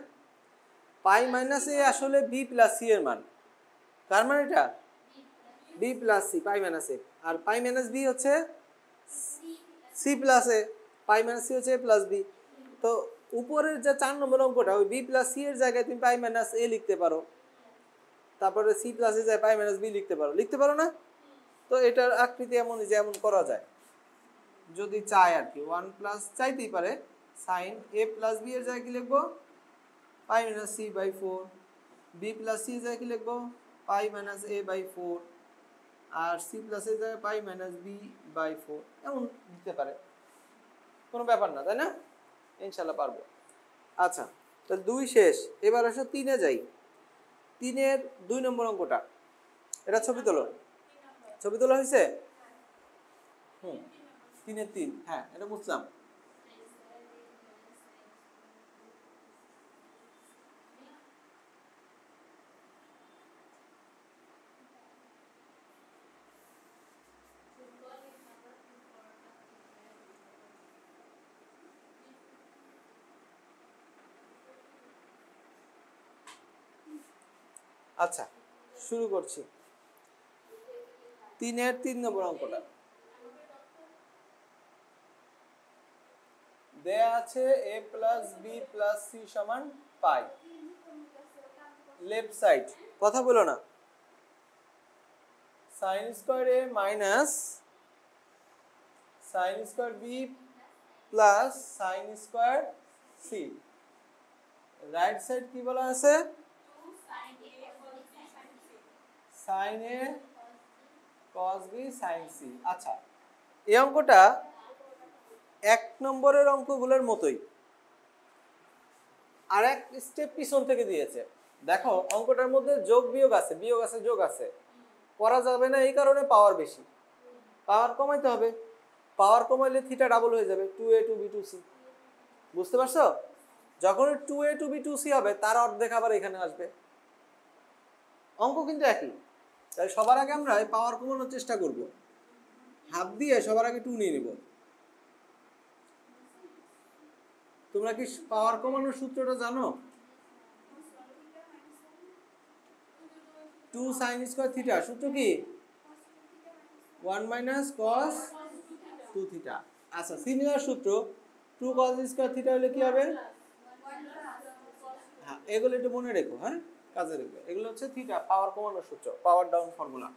পাই মাইনাস এ আসলে বি প্লাস সি এর মান কার মান এটা বি প্লাস সি পাই মাইনাস এ আর পাই মাইনাস বি হচ্ছে সি প্লাস এ, পাই মাইনাস সি হচ্ছে এ প্লাস বি। তো উপরের যে 4 নম্বর অঙ্কটা ওই বি প্লাস সি এর জায়গায় তুমি পাই মাইনাস এ লিখতে পারো, তারপরে সি প্লাস এর জায়গায় পাই মাইনাস বি লিখতে পারো না? তো এটার আকৃতি এমন যেমন করা যায় যদি চায় আর কি, 1 প্লাস চাইতেই পারে, সাইন এ প্লাস বি এর জায়গায় কি লিখবো, pi minus C by 4, B plus C এর জায়গায় কি লিখবো, পাই মাইনাস এ বাই 4, আর সি প্লাস এর জায়গায় পাই মাইনাস বি বাই 4, এমন দিতে পারে, কোনো ব্যাপার না, তাই না? ইনশাল্লাহ পারবো। আচ্ছা, তাহলে 2 শেষ, এবার আসো 3-এ যাই। 3-এর 2 নম্বর অঙ্কটা, এটা ছবি তোলা হয়েছে? 3-এর 3, হ্যাঁ এটা বুঝলাম। আচ্ছা শুরু করছি। 3-এর 3 নম্বর অঙ্কটা দেয়া আছে a plus B plus C সমান পাই। লেফট সাইড, কথা বলো না, sine square A minus sine square B plus sine square C. Right side কি বলা আছে, sine A cos b sin c। আচ্ছা, এই অঙ্কটা 1 নম্বরের অঙ্কগুলোর মতোই, আর এক স্টেপ পিছন থেকে দিয়েছে। দেখো অঙ্কটার মধ্যে যোগ বিয়োগ আছে, যোগ আছে, করা যাবে না এই কারণে পাওয়ার বেশি, পাওয়ার কমাইতে হবে, পাওয়ার কমাইলে থিটা ডাবল হয়ে যাবে, 2a 2b 2c। বুঝতে পারছো? যখন 2a 2b 2c হবে তার অর্ধেক আবার এখানে আসবে, অঙ্ক কিন্তু একই। তাই সবার আগে আমরা পাওয়ার কমানোর চেষ্টা করব, হাফ দিয়ে সবার আগে 2 নিয়ে নেব। তোমরা কি পাওয়ার কমানোর সূত্রটা জানো? 2 sin স্কয়ার থিটা, সূত্র কি 1 মাইনাস cos 2 থিটা। আচ্ছা, সিমিলার সূত্র 2 cos স্কয়ার থিটা হলে কি হবে, হ্যাঁ এগুলো একটু মনে রেখো, হ্যাঁ কাজে রেখো, এগুলো হচ্ছে থিটা পাওয়ার কমানোর সূত্র, পাওয়ার ডাউন ফর্মুলা।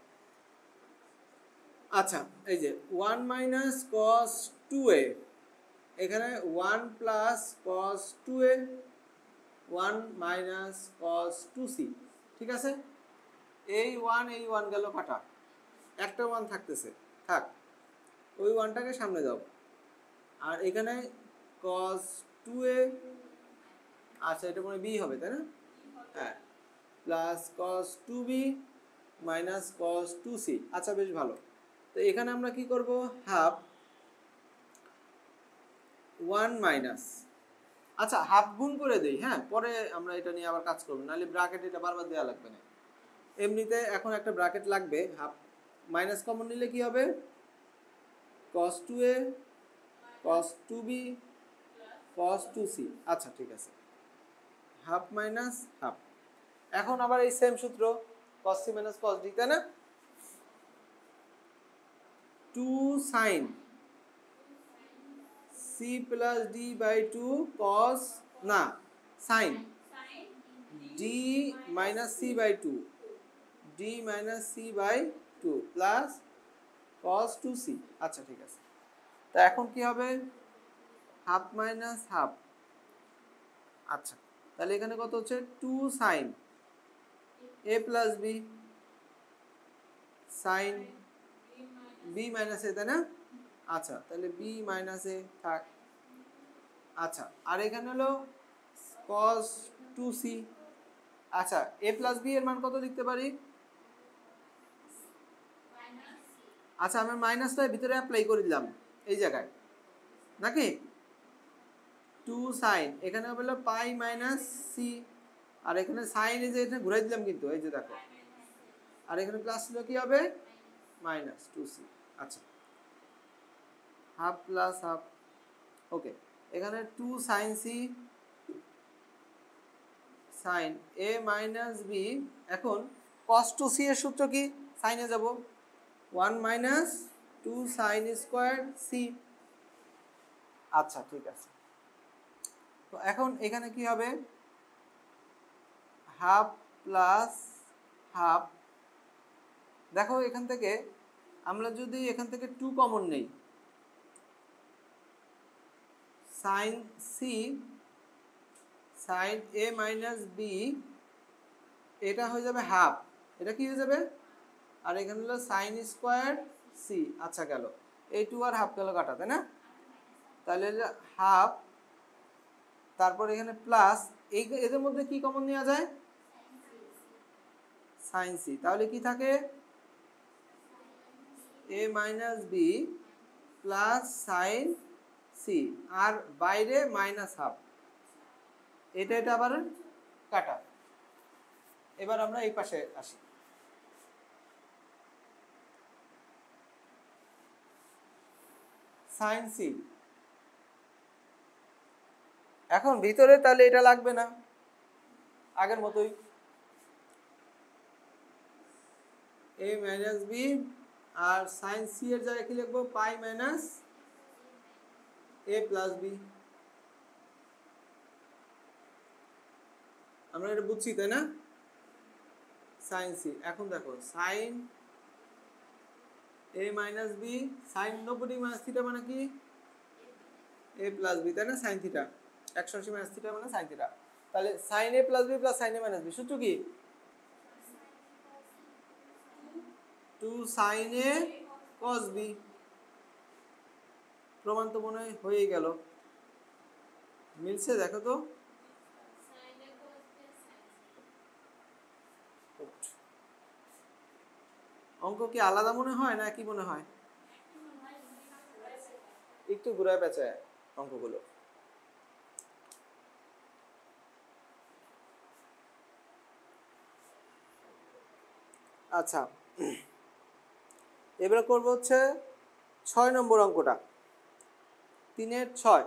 আচ্ছা, এই যে 1 মাইনাস cos 2a, এখানে 1 plus cos 2a, 1 minus cos 2c, ঠিক আছে? এই 1 গেল কাটা, একটা 1 থাকতেছে, থাক, ওই 1টাকে সামনে দাও, আর এখানে cos 2a, আচ্ছা এটা মনে b হবে তাই না, হ্যাঁ, plus cos 2b minus cos 2c। আচ্ছা বেশ ভালো, তো এখানে আমরা কি করব, হাফ 1 মাইনাস, আচ্ছা হাফ গুণ করে দেই, হ্যাঁ পরে আমরা এটা নিয়ে আবার কাজ করব, নাহলে ব্র্যাকেট এটা বারবার দেওয়া লাগবে না, এমনিতে এখন একটা ব্র্যাকেট লাগবে। হাফ মাইনাস কমন নিলে কি হবে, cos 2a cos 2b cos 2c। আচ্ছা ঠিক আছে, হাফ মাইনাস হাফ। এখন আবার এই সেম সূত্র cos c minus cos d, তাই না? 2 sin c plus d by 2 cos, না sin d minus c by 2, d minus c by 2 plus cos 2c। আচ্ছা ঠিক আছে, তা এখন কি হবে, হাফ মাইনাস হাফ। আচ্ছা তাহলে এখানে কত হচ্ছে, 2 sin a plus b sin b minus a, তাই না? আচ্ছা তাহলে b মাইনাস a থাক। আচ্ছা আর এখানে হলো cos 2c। আচ্ছা a প্লাস b এর মান কত লিখতে পারি, আচ্ছা আমি মাইনাসটা ভিতরে অ্যাপ্লাই করে দিলাম এই জায়গায় নাকি, 2 sin, এখানে হলো পাই মাইনাস সি, আর এখানে সাইন এই যে এটা ঘুরাই দিলাম কিন্তু, এই যে দেখো, আর এখানে প্লাস ছিল কি হবে, মাইনাস 2c। আচ্ছা হাফ প্লাস হাফ, ওকে, এখানে 2 sin c sin a minus b। এখন cos 2c এর সূত্র কি, সাইনে যাব, 1 মাইনাস 2 sin স্কয়ার c, আচ্ছা ঠিক আছে। তো এখন এখানে কি হবে, হাফ প্লাস হাফ। দেখো এখান থেকে আমরা যদি এখান থেকে 2 কমন নেই, sign C sign A minus B, এটা হয়ে যাবে হাফ, এটা কি হয়ে যাবে, আর এখানে হলো সাইন স্কোয়ার সি। আচ্ছা গেল, এই 2 আর হাফ গেল কাটা, তাই না? তাহলে হাফ, তারপর এখানে প্লাস, এই এদের মধ্যে কি কমন নেওয়া যায়, সাইন সি। তাহলে কি থাকে, A minus B plus sine C, আর বাইরে মাইনাস হাফ, এটা এটা আবার কাটা। এবার আমরা এই পাশে আসি, সাইন সি। এখন ভিতরে তাহলে এটা লাগবে না, আগের মতোই এ মাইনাস বি, আর সাইন সি এর জায়গায় কি লিখবো, পাই মাইনাস এ প্লাস বি। আমরা এটা বুঝছি তাই না, সাইন সি। এখন দেখো sine A minus B, sine 90 degree minus theta মানে কি, এ প্লাস বি, তাই না, সাইন থিটা 180 মাইনাস থিটা মানে সাইন থিটা। তাহলে sine A plus B plus sine A minus B, সূত্র কি, 2 সাইন এ কস বি। প্রমাণ তো মনে হয় হয়ে গেল, মিলছে দেখো তো। অঙ্ক কি আলাদা মনে হয় না কি মনে হয়, একটু ঘুরায় পেঁচায় অঙ্কগুলো। আচ্ছা এবারে করব হচ্ছে 6 নম্বর অঙ্কটা, 3-এর 6।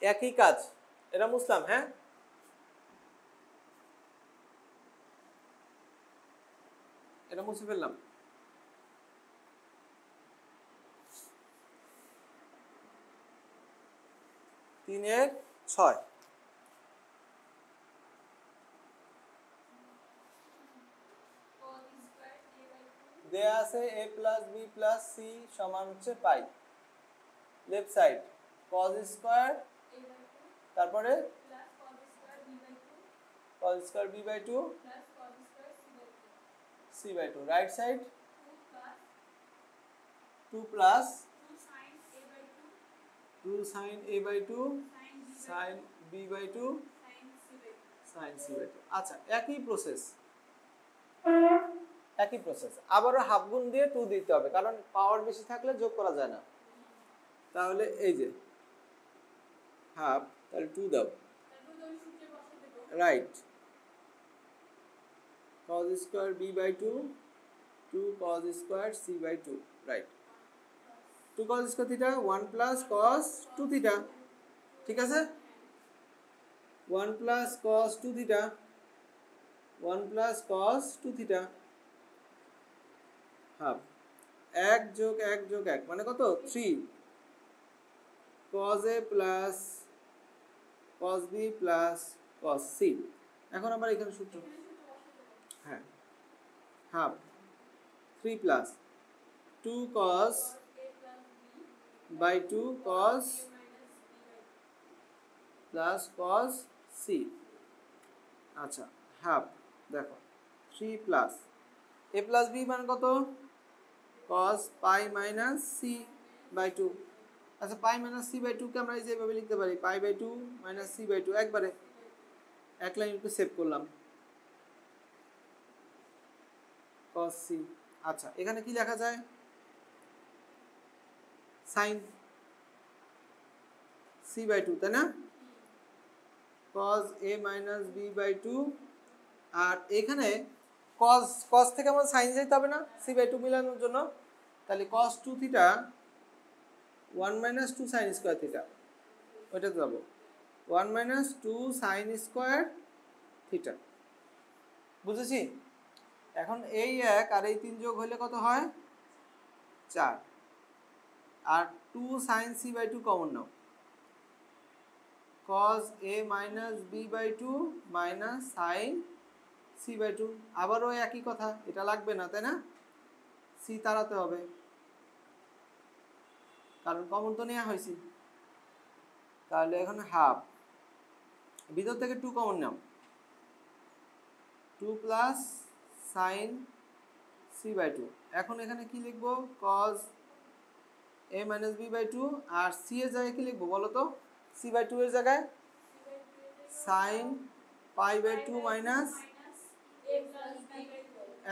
একই কাজ, এটা মুছলাম, হ্যাঁ এটা মুছে ফেললাম। তিনের 6 দেয়া আছে a plus B plus C সমান হচ্ছে pi, left side cos square, তারপরে cos square b by 2 c by 2, right side 2 plus 2 sin a by 2 sin b by 2 sin c by 2। আচ্ছা একই প্রসেস, একই প্রসেস, আবারও হাফ গুণ দিয়ে 2 দিতে হবে, কারণ পাওয়ার বেশি থাকলে যোগ করা যায় না। তাহলে এই যে হাফ, তাহলে 2 দাও, right, cos square b by 2 2 cos square c by 2, right, 2 cos square theta 1 plus cos 2 theta, ঠিক আছে, 1 plus cos 2 theta 1 plus cos 2 theta, half 1 যোগ 1 যোগ 1 মানে কত, 3 cos a plus cos b plus cos c। এখন আবার এখানে সূত্র, হ্যাঁ half 3 plus 2 cos by 2 cos plus cos c। আচ্ছা হাফ, দেখো 3 প্লাস a প্লাস b মান কত, cos pi minus c by 2। আচ্ছা পাই মাইনাস c বাই 2 কে আমরা এইভাবে লিখতে পারি, pi by 2 minus c by 2, একবারে এক লাইন একটু সেভ করলাম, cos c। আচ্ছা এখানে কি লেখা যায়, sin c বাই 2, তাই না, cos a minus b by 2, আর এখানে cos থেকে আমরা sin যেতে হবে না c বাই 2 মিলানোর জন্য, তাহলে cos 2 theta 1 minus 2 sin square theta, ওইটা যাব 1 মাইনাস 2 sin স্কয়ার থিটা, বুঝেছি। এখন এই 1 আর এই 3 যোগ হলে কত হয়, 4 আর 2 sin c বাই 2 কমন নাও, cos a minus b by 2 minus sin c by 2, আবারও একই কথা, এটা লাগবে না তাই না, c তাড়াতে হবে কারণ কমন তো নেওয়া হয়েছে। তাহলে এখন হাফ, ভিতর থেকে 2 common now, 2 plus sin c by 2, এখন এখানে কি লিখবো, cos a minus b by 2 R c এর জায়গায় কি লিখবো বলো তো, c by 2 এর জায়গায় sin pi by 2 minus,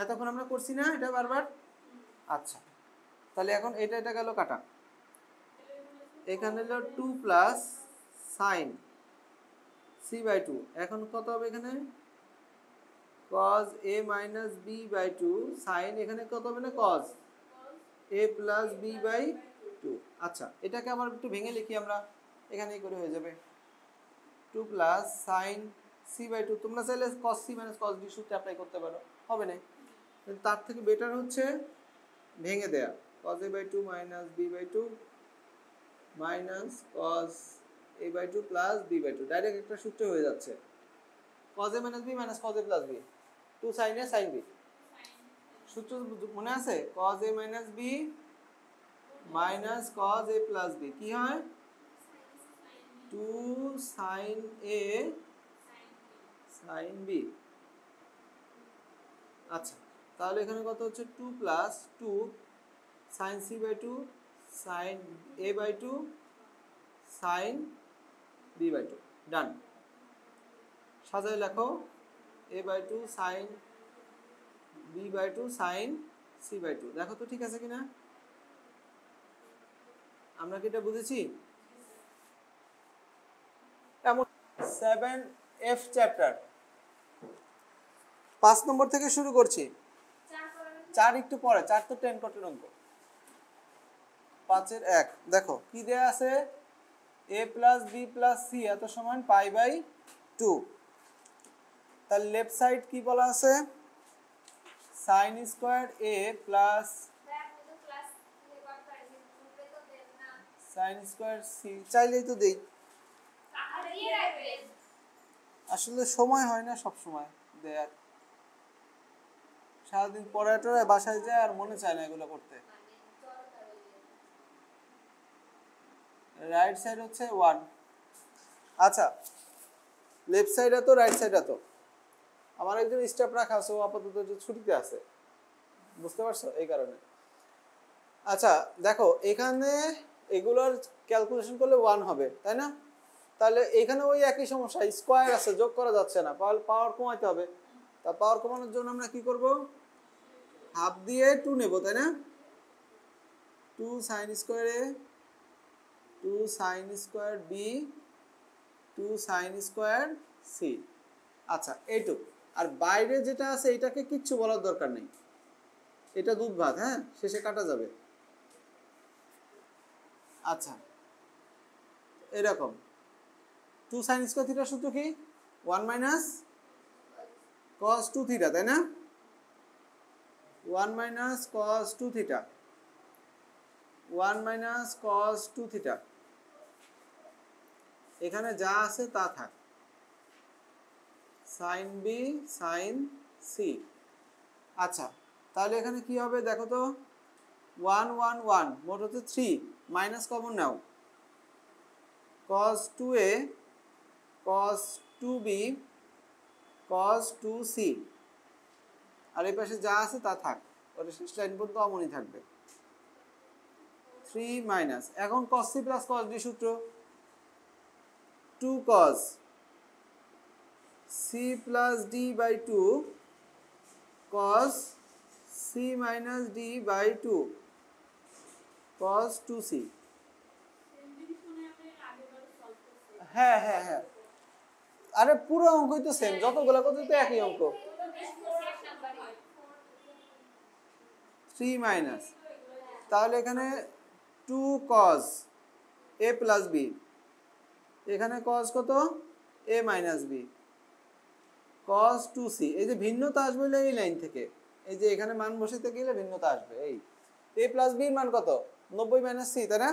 এতক্ষণ আমরা করছি না এটা বারবার। আচ্ছা তাহলে এখন এটা গেল কাটা, এখানে হলো 2 প্লাস sin c by 2, এখন কত হবে এখানে cos a minus b by 2 sin, এখানে কত হবে না cos a plus b by 2। আচ্ছা এটাকে আবার একটু ভেঙে লিখি আমরা, এখানেই করে হয়ে যাবে 2 প্লাস sin c by 2, তোমরা চাইলে cos c minus cos b সূত্র অ্যাপ্লাই করতে পারো, হবে না, কিন্তু তার থেকে বেটার হচ্ছে ভেঙে দেয়া, cos a by 2 minus b by 2 minus cos a by 2 plus b by 2, direct একটা সূত্র হয়ে যাচ্ছে, cos a minus b minus cos a plus b, 2 sin a sin b, সূত্র মনে আছে, cos a minus b minus cos a plus b কি হয় 2 sin a sin b। আচ্ছা তাহলে এখানে কত হচ্ছে 2 plus 2 sin c by 2 sin a by 2 sin b by 2, ডান, সাজায় লেখো a by 2 sin b by 2 sin c by 2, দেখো তো ঠিক আছে কিনা, আমরা কি এটা বুঝেছি। এমন 7f চ্যাপ্টার 5 নম্বর থেকে শুরু করছি, 4 একটু পরে, 4 তো 10 কটের অঙ্ক, 5 এর 1 দেখো কি দেয়া আছে, a plus b plus c এত সমান পাই বাই 2, তার লেফট সাইড কি বলা আছে sin square a plus sin square c, চাইলেই তো দেই, আসলে সময় হয় না সব সময় দেয়ার, সারাদিন পড়াটোরা বাসায় যায় আর মনে চায় না এগুলো করতে। রাইট সাইড হচ্ছে 1, আচ্ছা লেফট সাইড এত রাইট সাইড এত, আমার একজন স্টাফ রাখা আছে, ও আপাতত ছুটিতে আছে, বুঝতে পারছো এই কারণে। আচ্ছা দেখো এখানে এগুলোর ক্যালকুলেশন করলে 1 হবে তাই না, তাহলে এখানে ওই একই সমস্যা, স্কয়ার আছে যোগ করা যাচ্ছে না, পাওয়ার কমাইতে হবে, তা পাওয়ার কমানোর জন্য আমরা কি করব, হাফ দিয়ে 2 নেব তাই না, 2 sin square a 2 sin square b 2 sin square c। আচ্ছা এইটুক, আর বাইরে যেটা আছে এটাকে কিচ্ছু বলার দরকার নেই, এটা দুধ ভাত, হ্যাঁ শেষে কাটা যাবে। আচ্ছা এরকম 2 sin স্কয়ার থিটা সূত্র কি 1 মাইনাস cos 2 থিটা তাই না, 1 minus cos 2 theta 1 minus cos 2 theta, এখানে যা আছে তা থাক, sin b sin c। আচ্ছা তাহলে এখানে কি হবে দেখো তো, 1 1 1 মোট হচ্ছে 3, মাইনাস কমন নাও, cos 2a cos 2b cos 2c, আর এই পাশে যা আছে তা থাক, ওর শেষ লাইন পর্যন্ত অমনই থাকবে, 3 মাইনাস, এখন cos c plus cos d সূত্র, 2 cos c plus d by 2 cos c minus d by 2 cos 2c। হ্যাঁ হ্যাঁ হ্যাঁ, আরে পুরো অঙ্কই তো সেম, যতগুলো কত তো একই অঙ্ক, 3 মাইনাস, তাহলে এখানে 2 cos a plus b, এখানে cos কত a minus b cos 2c, এই যে ভিন্নতা আসবে এই লাইন থেকে, এই যে এখানে মান বসাতে গেলে ভিন্নতা আসবে, এই a প্লাস b এর মান কত 90 মাইনাস c, তাই না?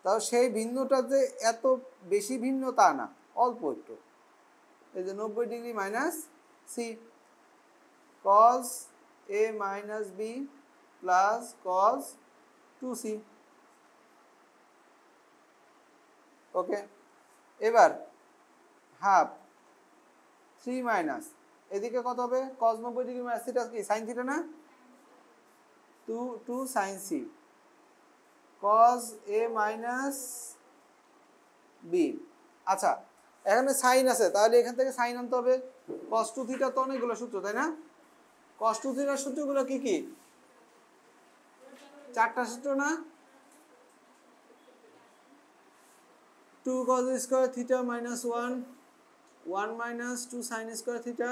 তাও সেই ভিন্নটা যে এত বেশি ভিন্ন তা না, অল্প একটু। এই যে 90 degree minus c, cos a minus b plus cos 2c। ওকে, এবার হাফ 3 মাইনাস এদিকে কত হবে cos 90 ডিগ্রি মাইনাস থিটা কি sin থিটা না, 2 sin c cos a minus b। আচ্ছা, এখানে সাইন আছে, তাহলে এখান থেকে সাইন আনতে হবে। cos 2 থিটা তো অনেকগুলো সূত্র, তাই না? cos 2 থিটার সূত্রগুলো কি কি? চারটা সূত্র না? 2 cos square theta minus 1, 1 minus 2 sin square theta,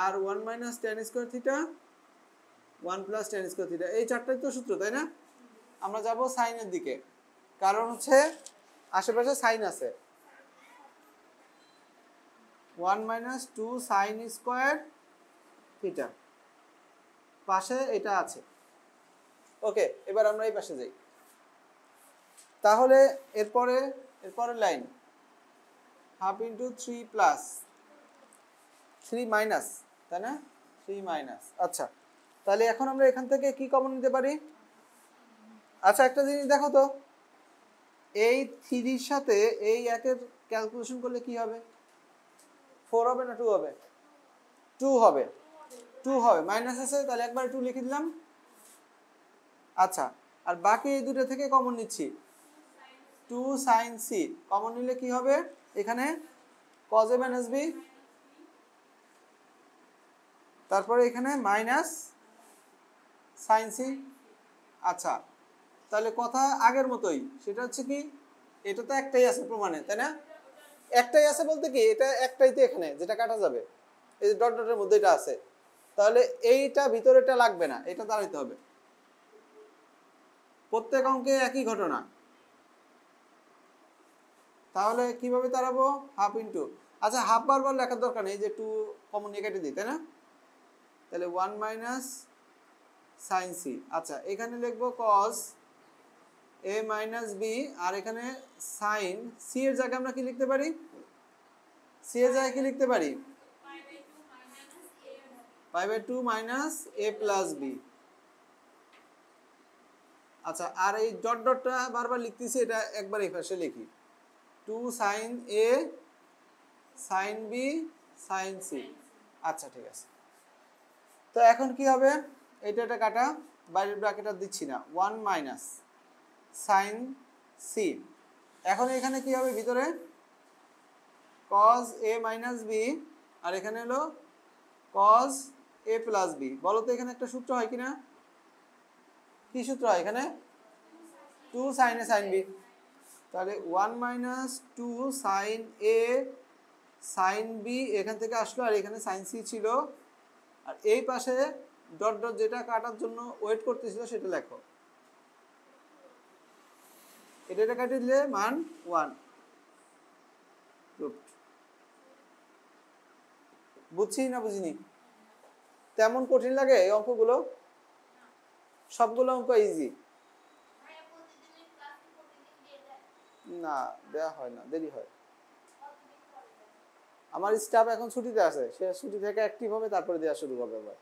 আর 1 minus tan square theta, 1 plus tan square theta. এই চারটাই তো সূত্র, তাই না? আমরা যাব সাইনের দিকে, কারণ হচ্ছে আশেপাশে সাইন আছে। 1 মাইনাস 2 sin স্কয়ার থিটা, পাশে এটা আছে। ওকে, এবার আমরা এই পাশে যাই। তাহলে এরপরে line half into 3 plus 3 minus, তাই না? 3 মাইনাস। আচ্ছা, তাহলে এখন আমরা এখান থেকে কি কমন নিতে পারি? আচ্ছা, একটা জিনিস দেখো তো, এই 3 সাথে এই 1 এর ক্যালকুলেশন করলে কি হবে? 4 হবে না 2 হবে? 2 হবে, 2 হবে। মাইনাস আছে, তাহলে একবার 2 লিখে দিলাম। আচ্ছা, আর বাকি এই দুটো থেকে কমন নিচ্ছি। 2 sin c কমন নিলে কি হবে? এখানে cos a minus b, তারপরে এখানে মাইনাস sin c। আচ্ছা, তাহলে কথা আগের মতোই, সেটা হচ্ছে কি, এটা তো একটাই আছে প্রমাণে, তাই না? একটাই আছে বলতে কি, এটা একটাই তো এখানে যেটা কাটা যাবে, এই যে ডট ডটের মধ্যে এটা আছে, তাহলে এইটা ভিতরেটা লাগবে না, এটা দাঁড়াইতে হবে। প্রত্যেক অঙ্কে একই ঘটনা। তাহলে কিভাবে তাড়াবো? হাফ ইন্টু, আচ্ছা হাফ বারবার লেখার দরকার নেই, যে 2 কমন নিয়ে কেটে দিই, তাই না? তাহলে 1 মাইনাস sin c। আচ্ছা, এখানে লিখবো cos a মাইনাস b, আর এখানে sin c এর জায়গায় আমরা কি লিখতে পারি? c এর জায়গায় কি লিখতে পারি? Pi by 2 minus a plus b। আচ্ছা, আর এই ডট ডটটা বারবার লিখতেছি, এটা একবার এই পাশে লিখি, 2 sin a sin b sin c। আচ্ছা, ঠিক আছে। তো এখন কি হবে? এটা কাটা, বাইরের ব্র্যাকেট আর দিচ্ছি না, 1 মাইনাস sin c। এখন এখানে কি হবে? ভিতরে cos a মাইনাস b, আর এখানে হলো cos a প্লাস b। বলো তো এখানে একটা সূত্র হয় কিনা? কি সূত্র হয় এখানে? 2 sin a sin b। তাহলে 1 minus 2 sin a sin b এখান থেকে আসলো, আর এখানে sin c ছিল, আর এই পাশে ডট ডট যেটা কাটার জন্য ওয়েট করতেছিল সেটা লেখো। এটা কাটিয়ে দিলে মান 1। বুঝছি না বুঝিনি? তেমন কঠিন লাগে এই অঙ্কগুলো? সবগুলো অঙ্ক ইজি না, দেয়া হয় না, দেরি হয়। আমার স্টাফ এখন ছুটিতে আছে, সে ছুটি থেকে অ্যাক্টিভ হবে, তারপরে দেওয়া শুরু করবে আবার।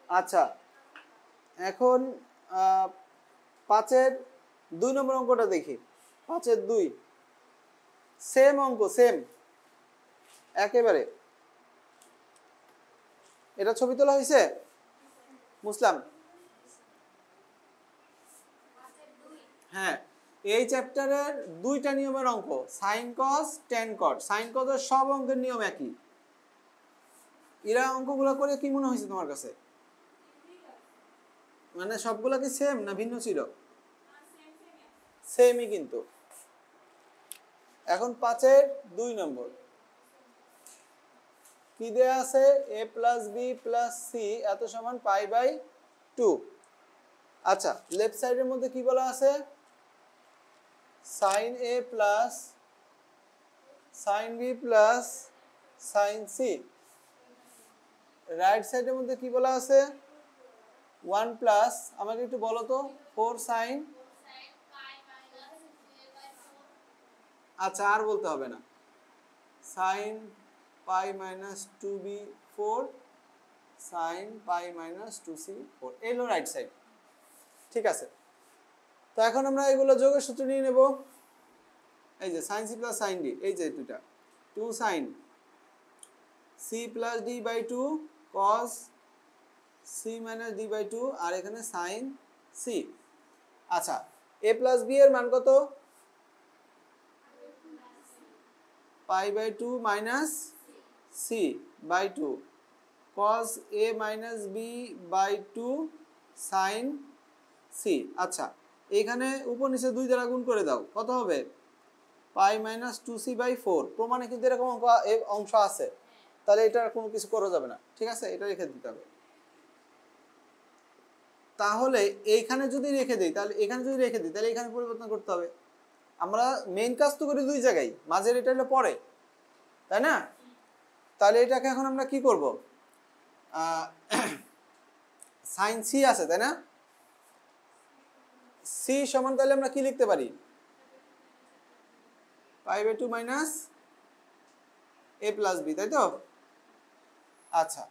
আচ্ছা, এখন 5-এর 2 নম্বর অঙ্কটা দেখি। 5-এর 2 সেম অঙ্ক, সেম একেবারে। এটা ছবি তোলা হয়েছে মুসলাম? হ্যাঁ, এই চ্যাপ্টারের 2টা নিয়মের অঙ্ক, sine cos tan cot. Sine কসের সব অঙ্কের নিয়ম একই। এরা অঙ্কগুলো করে কি মনে হয়েছে তোমার কাছে? মানে সবগুলো কি সেম না ভিন্ন ছিল? সেমই কিন্তু। এখন 5-এর 2 নম্বর কি দেয়া আছে? a plus b plus c এত সমান পাই বাই 2। আচ্ছা, লেফট সাইডের মধ্যে কি বলা আছে? sin a plus sine b plus sine c. Right সাইডের মধ্যে কি বলা আছে? 1 প্লাস, আমাকে একটু বলো তো, 4 সাইন, আচ্ছা আর বলতে হবে না, sine pi minus 2b 4 sine pi minus 2c 4, এই হলো রাইট সাইড। ঠিক আছে, তো এখন আমরা এগুলো যোগের সূত্র নিয়ে নেব। এই যে sine C plus sine d, এই যে দুটা 2 sine C plus D by 2 cos C minus D by 2, আর এখানে সাইন সি। আচ্ছা, এ প্লাস বি এর মান কত? Pi by 2 minus C by 2 cos a minus B by 2 sine c. আচ্ছা, এখানে উপর নিচে 2 দ্বারা গুণ করে দাও, কত হবে? পাই মাইনাস 2c বাই 4। প্রমাণে কিন্তু এরকম অংশ আছে, তাহলে এটা কোনো কিছু করা যাবে না। ঠিক আছে, এটা রেখে দিতে হবে। তাহলে এইখানে যদি রেখে দিই, তাহলে এখানে যদি রেখে দিই, তাহলে এখানে পরিবর্তন করতে হবে। আমরা মেইন কাজ তো করি 2 জায়গায়, মাঝের এটা হলো পরে, তাই না? তাহলে এটাকে এখন আমরা কি করব? সাইন সি আছে, তাই না? সি সমান তাহলে আমরা কি লিখতে পারি? Pi by 2 minus A plus B, তাই তো? আচ্ছা,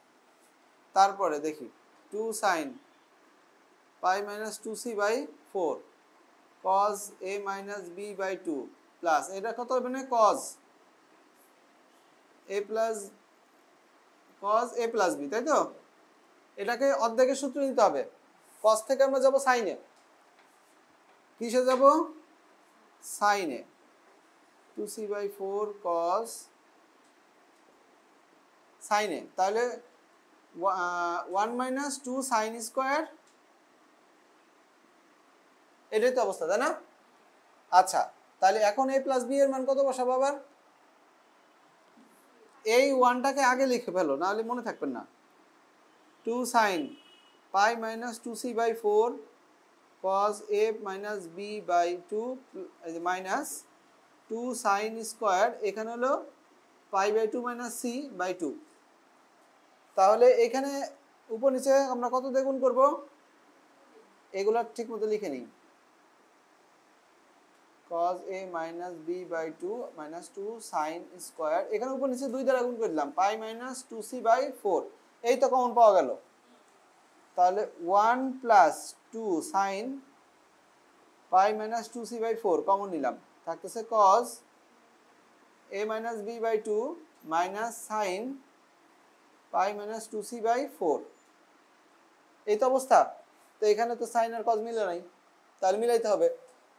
তারপরে দেখি 2 sine pi minus 2c by 4 cos a minus b by 2 plus, এটা কত হবে না? cos a প্লাস b, তাই তো? এটাকে অর্ধেকের সূত্র নিতে হবে। cos থেকে আমরা যাব সাইনে, কিসে যাব? সাইনে 2c বাই 4 cos সাইনে, তাহলে 1 মাইনাস 2 সাইন স্কোয়ার, এটাই তো অবস্থা, তাই না? আচ্ছা, তাহলে এখন a প্লাস বি এর মান কত বসাবো? আবার এই 1টাকে আগে লিখে ফেলো, নাহলে মনে থাকবেন না। 2 sine pi minus 2c by 4 cos a minus b by 2 minus 2 sine square, এখানে হলো pi by 2 minus c by 2। তাহলে এখানে উপর নিচে আমরা কত দিয়ে গুণ করবো? এগুলা ঠিক মতো লিখে নিই। cos a minus b by 2 minus 2 sine square, এখানে উপর নিচে 2 দ্বারা গুণ করে দিলাম, পাই মাইনাস 2c বাই 4, এই তো কমন পাওয়া গেল। তাহলে 1 plus 2 sine pi minus 2c by 4 common নিলাম, থাকতেছে cos a minus b by 2 minus sine pi minus 2c by 4, এই তো অবস্থা। তো এখানে তো সাইন আর cos মিলে নাই, তাহলে মিলাইতে হবে।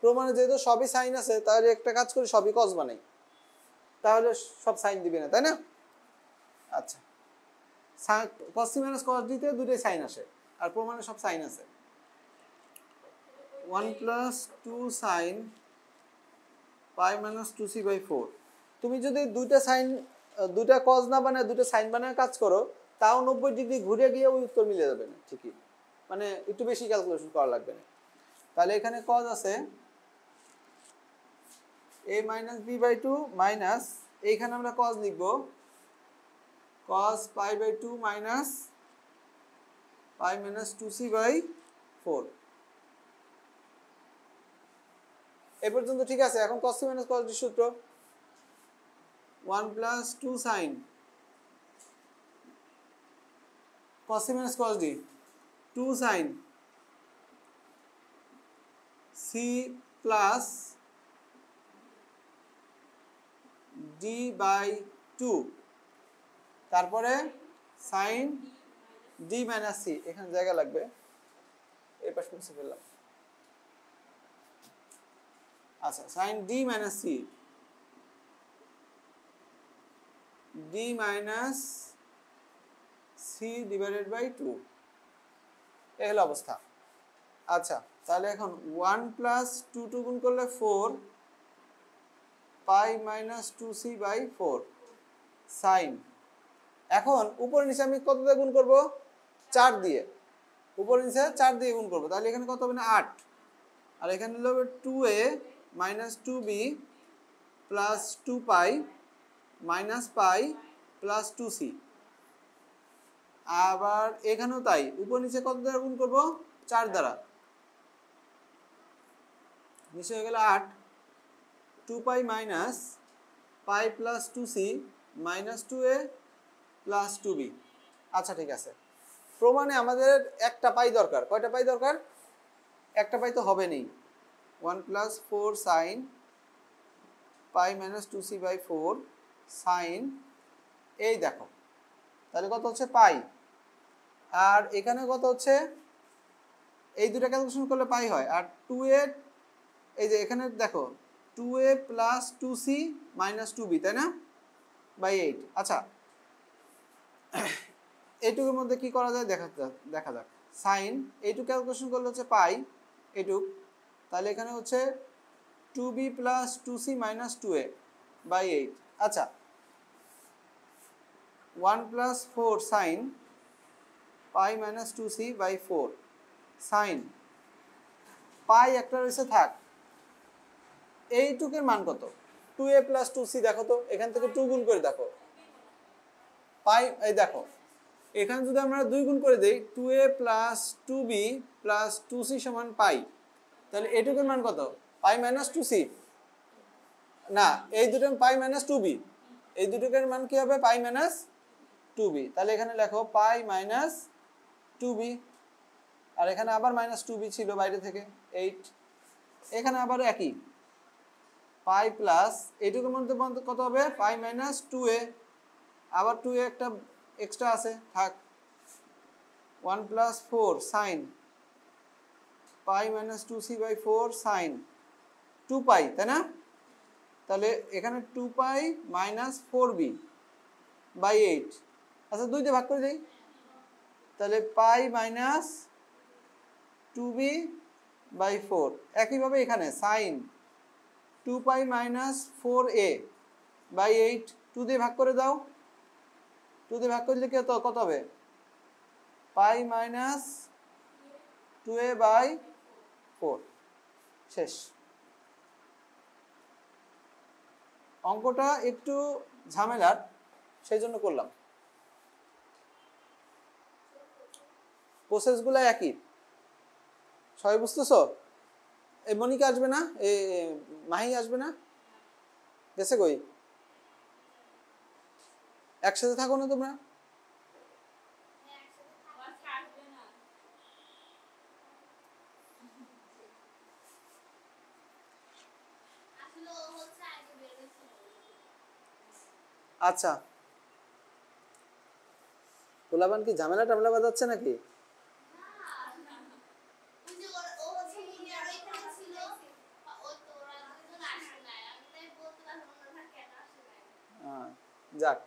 প্রমাণে যেহেতু সবই সাইন আছে, তাহলে একটা কাজ করি, সবই cos বানাই, তাহলে সব সাইন দিবে না, তাই না? আচ্ছা, cos c minus cos d তে দুটোই সাইন আসে, আর প্রমাণে সব সাইন আছে। 1 plus 2 sine pi minus 2c by 4, তুমি যদি দুইটা cos না বানায় দুটো সাইন বানায় কাজ করো, তাও 90 ডিগ্রি ঘুরে গিয়ে ওই উত্তর মিলে যাবে না, ঠিকই, মানে একটু বেশি ক্যালকুলেশন করা লাগবে না। তাহলে এখানে cos আছে a minus b by 2 minus, এইখানে আমরা cos লিখব, cos pi by 2 minus pi minus 2c by 4। এই পর্যন্ত ঠিক আছে। এখন cos c minus cos d সূত্র 1 plus 2 sine cos c minus cos d 2 sine c plus d by 2, তারপরে সাইন d মাইনাস c, এখানে জায়গা লাগবে, এই পাশে মুছে ফেললাম। আচ্ছা, sine d minus c, d minus c divided by 2, এই হলো অবস্থা। আচ্ছা, তাহলে এখন 1 প্লাস 2 গুণ করলে 4 পাই মাইনাস 2c বাই 4 সাইন, এখন উপর নিচে আমি কত দিয়ে গুণ করব? 4 দিয়ে, উপর নিচে 4 দিয়ে গুণ করব, তাহলে এখানে কত হবে না? 8, আর এখানে হলো 2a minus 2b plus 2 pi minus pi plus 2c। আবার এখানেও তাই, উপর নিচে কত দ্বারা গুণ করব? 4 দ্বারা। নিচে হয়ে গেল 8, 2 pi minus pi plus 2c minus 2a plus 2b। আচ্ছা ঠিক আছে, প্রমাণে আমাদের একটা পাই দরকার। কয়টা পাই দরকার? একটা পাই তো হবে নেই। 1 plus 4 sine pi minus 2c by 4 sine, এই দেখো তাহলে কত হচ্ছে পাই। আর এখানে কত হচ্ছে? এই দুটো ক্যালকুলেশন করলে পাই হয়। আর 2a, এই যে এখানে দেখো 2a plus 2c minus 2b, তাই না, বাই 8। আচ্ছা, এইটুকুর মধ্যে কি করা যায় দেখা যাক। সাইন এইটুকু ক্যালকুলেশন করলে হচ্ছে পাই এইটুক, তাহলে এখানে হচ্ছে 2b plus 2c minus 2a by 8। আচ্ছা, 1 plus 4 sine pi minus 2c by 4 sine pi একটা রয়েছে থাক। এইটুকের মান কত? 2a প্লাস 2c, দেখো তো এখান থেকে 2 গুণ করে দেখো পাই। এই দেখো এখানে যদি আমরা 2 গুণ করে দেই 2a plus 2b plus 2c সমান পাই, তাহলে এইটুকুর মান কত? পাই মাইনাস 2c না, এই দুটোর পাই মাইনাস 2b, এই দুটোর মান কি হবে? পাই মাইনাস 2b। তাহলে এখানে লেখো পাই মাইনাস 2b, আর এখানে আবার মাইনাস 2b ছিল বাইরে থেকে 8, এখানে আবার একই পাই প্লাস এইটুকুর মধ্যে কত হবে? পাই মাইনাস 2a, আবার 2a একটা এক্সট্রা আছে থাক। 1 plus 4 sine pi minus 2c by 4 sine 2 pi, তাই না? তাহলে এখানে 2 পাই মাইনাস 4b বাই 8। আচ্ছা 2 দিয়ে ভাগ করে দিই, তাহলে পাই মাইনাস 2b বাই 4। একইভাবে এখানে sign 2 pi minus 4a by 8, 2 দিয়ে ভাগ করে দাও, 2 দিয়ে ভাগ করলে কত হবে? পাই মাইনাস 2a বাই 4। শেষ। অঙ্কটা একটু ঝামেলার, সেই জন্য করলাম। প্রসেসগুলো একই, সবাই বুঝতেছো? এই মনিকা আসবে না? এ মাহি আসবে না? গেছে কই? একসাথে থাকো না তোমরা? আচ্ছা, পোলাবান কি ঝামেলা টামেলা বাজাচ্ছে নাকি? যাক,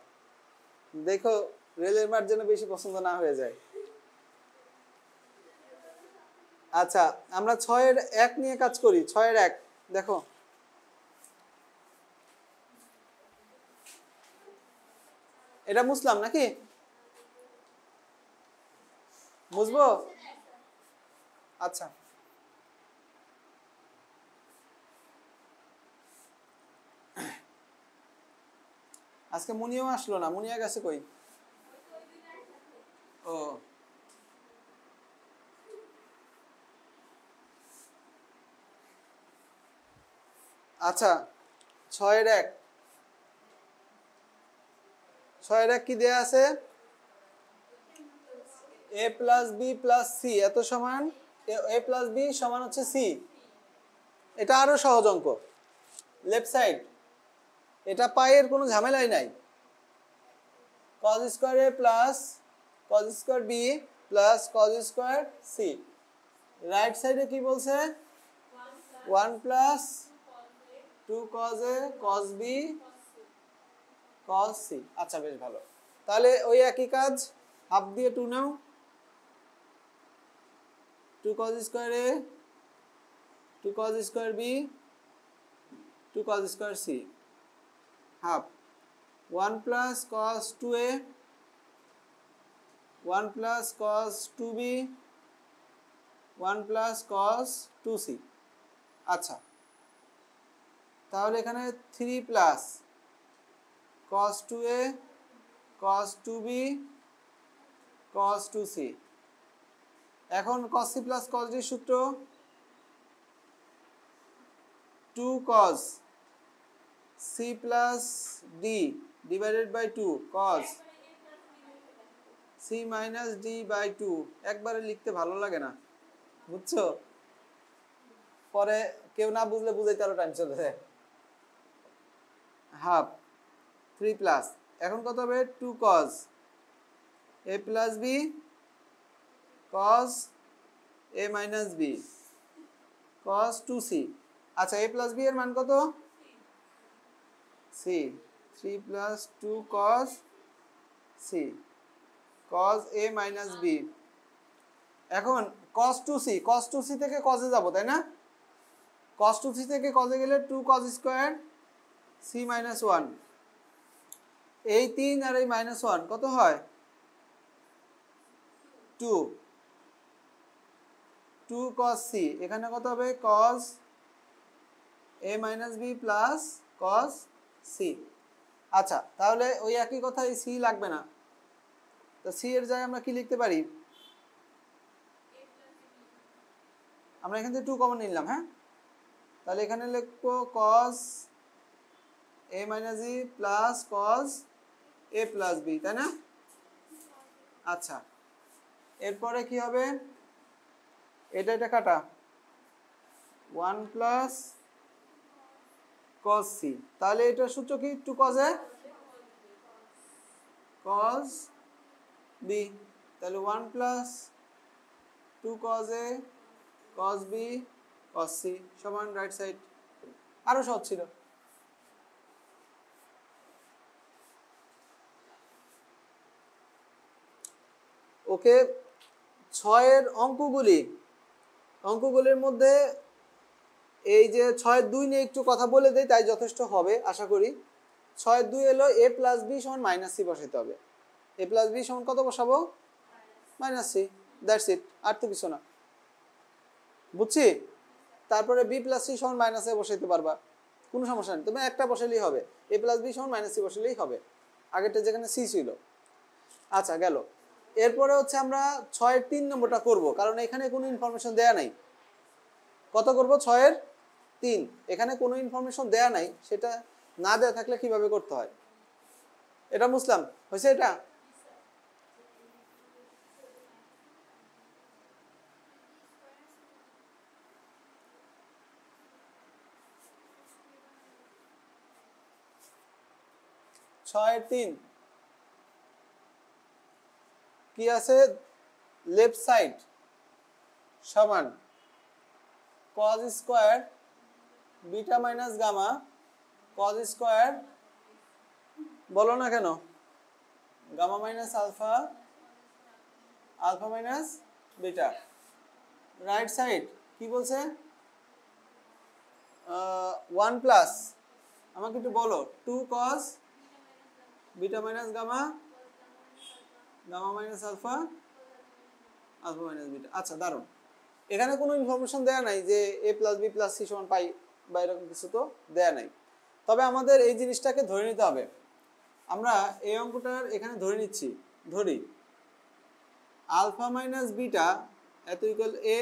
দেখো রেলের মাঠ যেন বেশি পছন্দ না হয়ে যায়। আচ্ছা, আমরা 6-এর 1 নিয়ে কাজ করি। 6-এর 1 দেখো, এটা মুছলাম নাকি? বুঝবো? আচ্ছা, আজকে মুনিয়াও আসলো না। মুনিয়া গেছে কই? ও আচ্ছা, 6-এর 1 কি দেয়া আছে? a plus b plus c এত সমান, a প্লাস b সমান হচ্ছে c। এটা আরো সহজ অঙ্ক, লেফট সাইড। এটা পাইয়ের কোনো ঝামেলাই নাই। cos square a plus cos square b plus cos square c। Right সাইডে কি বলছে? 1 plus 2 cos a cos b cos c। আচ্ছা, বেশ ভালো। তাহলে ওই একই কাজ, হাফ দিয়ে 2 নাও, 2 cos square a 2 cos square b 2 cos square c half 1 plus cos 2a 1 plus cos 2b 1 plus cos 2c। আচ্ছা, তাহলে এখানে 3 plus cos 2a cos 2b cos 2c। এখন cos c plus cos d সূত্র 2 cos c plus d divided by 2 cos c minus d by 2। একবারে লিখতে ভালো লাগে না, বুঝছো? পরে কেউ না বুঝলে বুঝাইতে আরো টাইম চলে যায়। হাফ 3 প্লাস, এখন কত হবে 2 cos a plus b cos a minus b cos 2c। আচ্ছা a plus b এর মান কত? c 3 plus 2 cos c cos a minus b। এখন cos 2c থেকে cos এ যাব, তাই না? cos 2c থেকে cos এ গেলে 2 cos স্কয়ার c minus 1। এই 3 আর এই -1 কত হয়? 2 cos c। এখানে কত হবে? cos a minus b plus cos c। আচ্ছা, তাহলে ওই একই কথা, এই c লাগবে না, তো c এর জায়গায় আমরা কি লিখতে পারি? আমরা এখান থেকে 2 কমন নিলাম, হ্যাঁ? তাহলে এখানে লিখবো cos a minus b plus cos a plus b, তাই না? আচ্ছা, এরপরে কি হবে? এটা কাটা 1 plus cos c। তাহলে এটার সূত্র কি? 2 cos a cos b। তাহলে 1 plus 2 cos a cos b cos c সমান রাইট সাইড। আরো সহজ ছিল। ওকে, 6 এর অঙ্কগুলির মধ্যে এই যে 6 এর 2 নিয়ে একটু কথা বলে দেই, তাই যথেষ্ট হবে আশা করি। 6 এর 2 এলো a plus b সমান -c বসাইতে হবে। a plus b সমান কত বসাবো? -c, দ্যাটস ইট, আর তো কিছু না, বুঝছি? তারপরে b plus c সমান -a বসাইতে পারবা, কোনো সমস্যা নেই, তুমি একটা বসালেই হবে। a plus b সমান -c বসালেই হবে, আগেরটা যেখানে c ছিল। আচ্ছা, গেল। এরপরে হচ্ছে আমরা 6 এর 3 নম্বরটা করব, কারণ এখানে কোনো ইনফরমেশন দেয়া নাই। কত করব? 6 এর 3। এখানে কোনো ইনফরমেশন দেয়া নাই, সেটা না দেয়া থাকলে কিভাবে করতে হয় এটা বুঝলাম। হয়েছে এটা? ছয়ের 3 কি আছে? লেফট সাইড সমান cos square beta minus gamma cos square, বলো না কেন, gamma minus alpha alpha minus beta. Right side কি বলছে? 1 প্লাস, আমাকে একটু বলো, 2 cos beta minus gamma gamma minus alpha alpha minus beta. আচ্ছা, দারুণ। এখানে কোনো ইনফরমেশন দেয়া নাই যে a plus b plus c সমান পাই বা এরকম কিছু তো দেয়া নাই। তবে আমাদের এই জিনিসটাকে ধরে নিতে হবে। আমরা এই অঙ্কটার এখানে ধরে নিচ্ছি, ধরি আলফা মাইনাস বিটা এত equal a,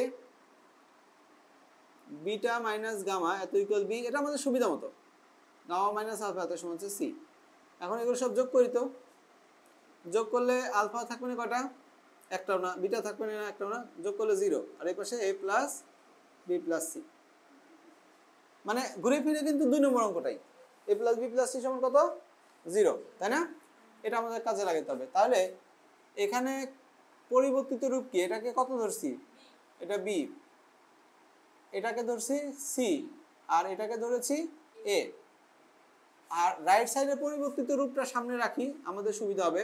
beta minus gamma এত ইকুয়াল b। এটা আমাদের সুবিধা মতো, গামা মাইনাস আলফা এত সমান হচ্ছে c। এখন এগুলো সব যোগ করি, তো যোগ করলে আলফা থাকবে না কটা? একটাও না। বিটা থাকবে না একটাও না। যোগ করলে 0, আর এই পাশে a plus b plus c। মানে ঘুরে ফিরে কিন্তু 2 নম্বর অঙ্কটাই a plus b plus c সমান কত? 0, তাই না? এটা আমাদের কাজে লাগাতে হবে। তাহলে এখানে পরিবর্তিত রূপ কি? এটাকে কত ধরছি? এটা b, এটাকে ধরছি c, আর এটাকে ধরেছি a। আর রাইট সাইডের পরিবর্তিত রূপটা সামনে রাখি, আমাদের সুবিধা হবে।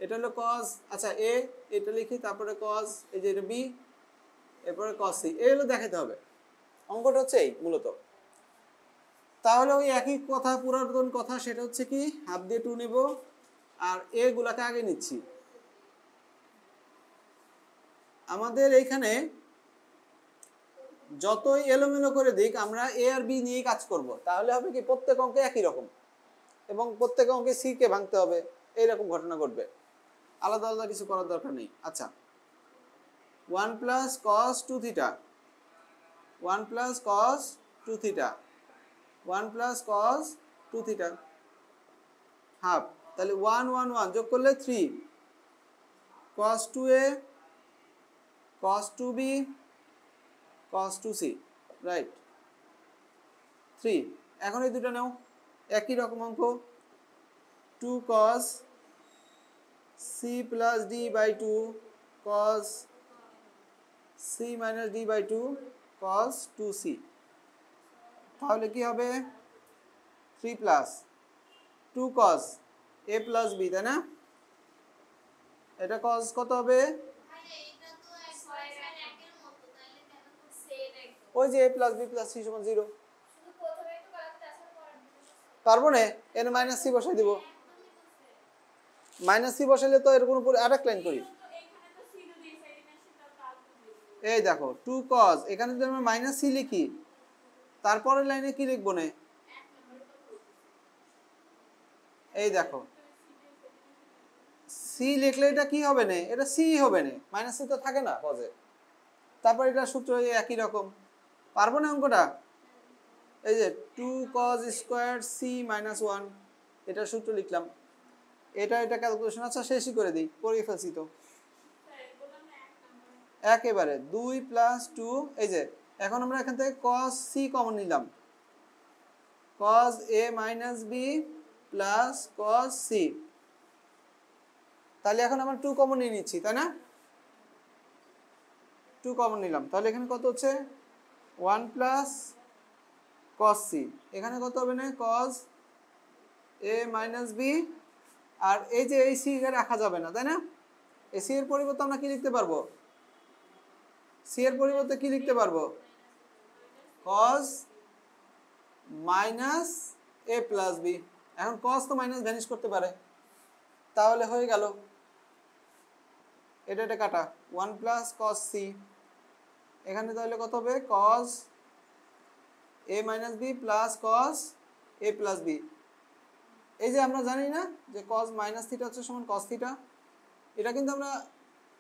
এটা হলো cos, আচ্ছা a এটা লিখি, তারপরে cos, এই যে এটা b, এরপরে cos c। এই হলো দেখাতে হবে। অঙ্কটা হচ্ছে এই মূলত। তাহলে ওই একই কথা, পুরাতন কথা, সেটা হচ্ছে কি, হাফ দিয়ে 2 নেব আর a গুলাকে আগে নিচ্ছি। আমাদের এইখানে যতই এলোমেলো করে দিক, আমরা a আর b নিয়েই কাজ করব। তাহলে হবে কি, প্রত্যেক অঙ্কে একই রকম। এবং প্রত্যেক অঙ্কে সি কে ভাঙতে হবে, এইরকম ঘটনা ঘটবে, আলাদা আলাদা কিছু করার দরকার নেই। আচ্ছা 1 plus cos 2 theta, 1 plus cos 2 theta, 1 plus cos 2 theta half, তাহলে 1 1 1 যোগ করলে 3 cos 2a cos 2b cos 2c, right 3। এখন এই দুটো নাও, একই রকম অঙ্ক, 2 cos c plus d by 2 cos c minus d by 2 cos 2c, তাহলে কি হবে 3 plus 2 cos a plus b, তাই না? এটা cos কত হবে, ওই যে a plus b plus c সমান 0, পারবো না, এর মাইনাস সি বসাই দিব, মাইনাস সি বসাইলে তো এর কোনো আরেক লাইন করি, এই দেখো 2 cos, এখানে যদি আমরা মাইনাস সি লিখি তারপরের লাইনে কি লিখবো না, এই দেখো সি লিখলে এটা কি হবে না, এটা সি হবে না, মাইনাস সি তো থাকে না কজে, তারপর এটা সূত্র একই রকম, পারবো না অঙ্কটা, এই যে 2 cos স্কয়ার c minus 1, এটা সূত্র লিখলাম, এটা ক্যালকুলেশন, আচ্ছা শেষই করে দিই, করে ফেলছি তো একেবারে 2 প্লাস 2, এই যে এখন আমরা এখান থেকে cos c কমন নিলাম, cos a minus b plus cos c, তাহলে এখন আমরা 2 কমন নিয়ে নিচ্ছি, তাই না? 2 কমন নিলাম, তাহলে এখানে কত হচ্ছে 1 প্লাস cos c, এখানে কত হবে না cos a minus b, আর এই যে এই c রাখা যাবে না, তাই না? এই c এর পরিবর্তে আমরা কি লিখতে পারবো, c এর পরিবর্তে কি লিখতে পারবো, cos minus a plus b, এখন cos তো মাইনাস ভ্যানিশ করতে পারে, তাহলে হয়ে গেল এটা কাটা 1 প্লাস cos c, এখানে তাহলে কত হবে cos a minus b plus cos a plus b, এই যে আমরা জানি না যে cos minus থিটা হচ্ছে সমান cos থিটা, এটা কিন্তু আমরা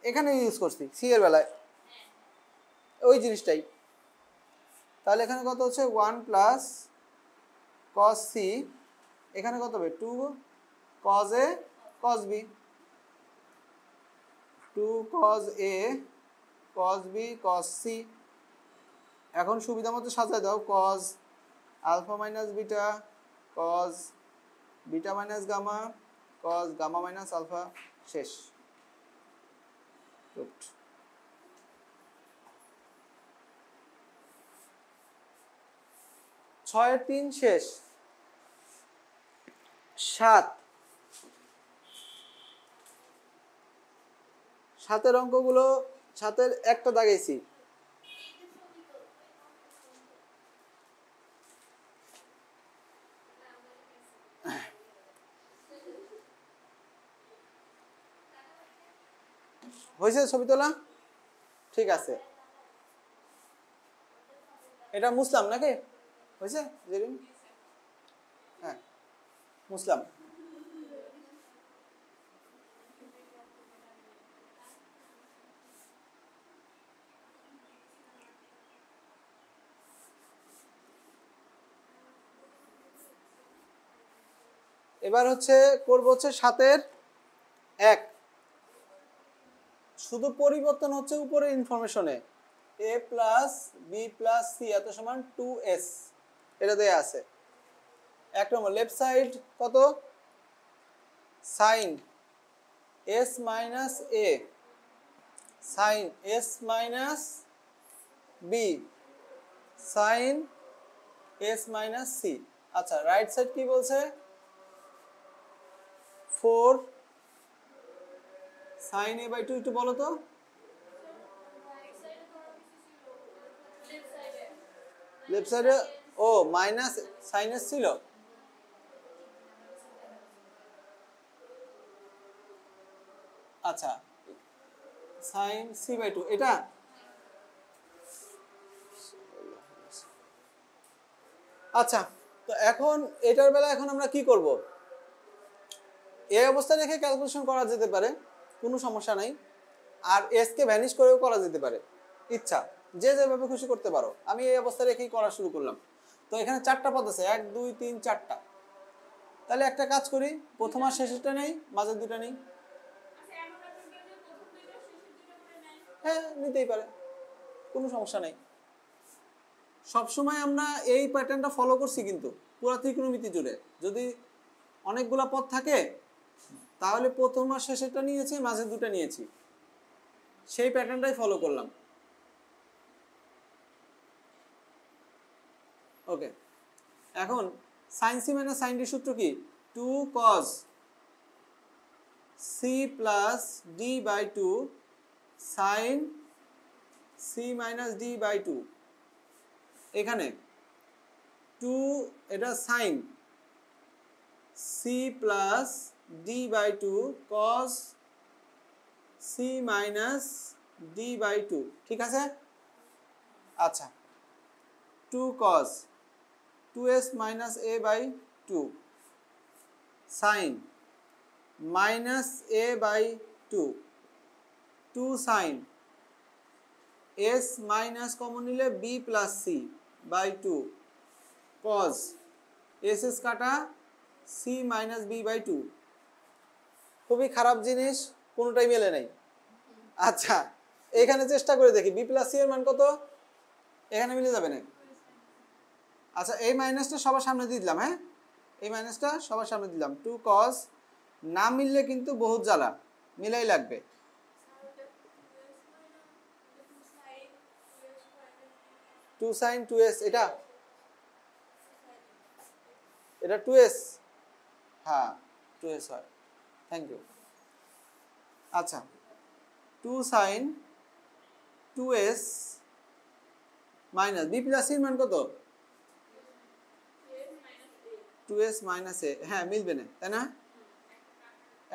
এখানে ইউজ করছি সি এর বেলায়, ওই জিনিসটাই, তাহলে এখানে কত হচ্ছে 1 প্লাস cos c, এখানে কত হবে 2 cos a cos b, 2 cos a cos b cos c, এখন সুবিধা মতো সাজায় দাও, cos alpha minus beta cos beta minus gamma cos gamma minus alpha, শেষ, গুড। 6 এর 3 শেষ, 7 7 অঙ্কগুলো, 7 একটা দাগাইছি, হয়েছে ছবি তোলা, ঠিক আছে, এটা মুসলাম নাকি হয়েছে, জেরিন হ্যাঁ মুসলাম, এবার হচ্ছে করব হচ্ছে 7 এর 1, শুধু পরিবর্তন হচ্ছে উপরে ইনফরমেশনে, a plus b plus c এত সমান 2s, এটা দেয়া আছে। এক নম্বর লেফট সাইড কত, sin s minus a sin s minus b sin s minus c, আচ্ছা রাইট সাইড কি বলছে 4 sin a বাই 2, একটু বলো তো, লেফট সাইডে ও মাইনাস sin s ছিল, আচ্ছা sin c বাই 2, এটা আচ্ছা তো এখন এটার বেলা এখন আমরা কি করব, এই অবস্থা রেখে ক্যালকুলেশন করা যেতে পারে, কোনো সমস্যা নাই। আর এস কে ভ্যানিশ করেও করা যেতে পারে, ইচ্ছা যে যেভাবে খুশি করতে পারো। আমি এই অবস্থা রেখেই করা শুরু করলাম। তো এখানে 4টা পদ আছে, 1 2 3 4টা। তাহলে একটা কাজ করি, প্রথম আর শেষেরটা নেই, মাঝের দুটা নেই। হ্যাঁ নিতেই পারে, কোনো সমস্যা নেই। সবসময় আমরা এই প্যাটার্নটা ফলো করছি, কিন্তু পুরো ত্রিকোণমিতি জুড়ে যদি অনেকগুলা পদ থাকে তাহলে প্রথম আর শেষেরটা নিয়েছি, মাঝের দুটা নিয়েছি, সেই প্যাটার্নটাই ফলো করলাম। ওকে, এখন sine C minus sine d সূত্র কি? 2 cos c plus D by 2 sine C minus D by 2। এখানে 2 এটা sine C plus D by 2 cos c minus D by 2, ঠিক আছে? আচ্ছা, 2 cos 2s minus a by 2 sin minus a by 2 2 sin s minus common নিলে b plus c by 2 cos s কাটা c minus b by 2। খুবই খারাপ জিনিস, কোনোটাই মেলে নাই। আচ্ছা, এখানে চেষ্টা করে দেখি b plus c এর মান কত, এখানে মিলে যাবে না। আচ্ছা, এই মাইনাসটা সবার সামনে দিয়ে দিলাম। হ্যাঁ, এই মাইনাসটা সবার সামনে দিলাম। 2 cos না মিললে কিন্তু বহুত জ্বালা, মিলাই লাগবে। টু সাইন 2s, এটা 2s, হ্যাঁ 2s হয়, থ্যাংক ইউ। আচ্ছা, 2 sine 2s minus B plus সির মান কত? 2s মাইনাস এ, হ্যাঁ মিলবে না, তাই না?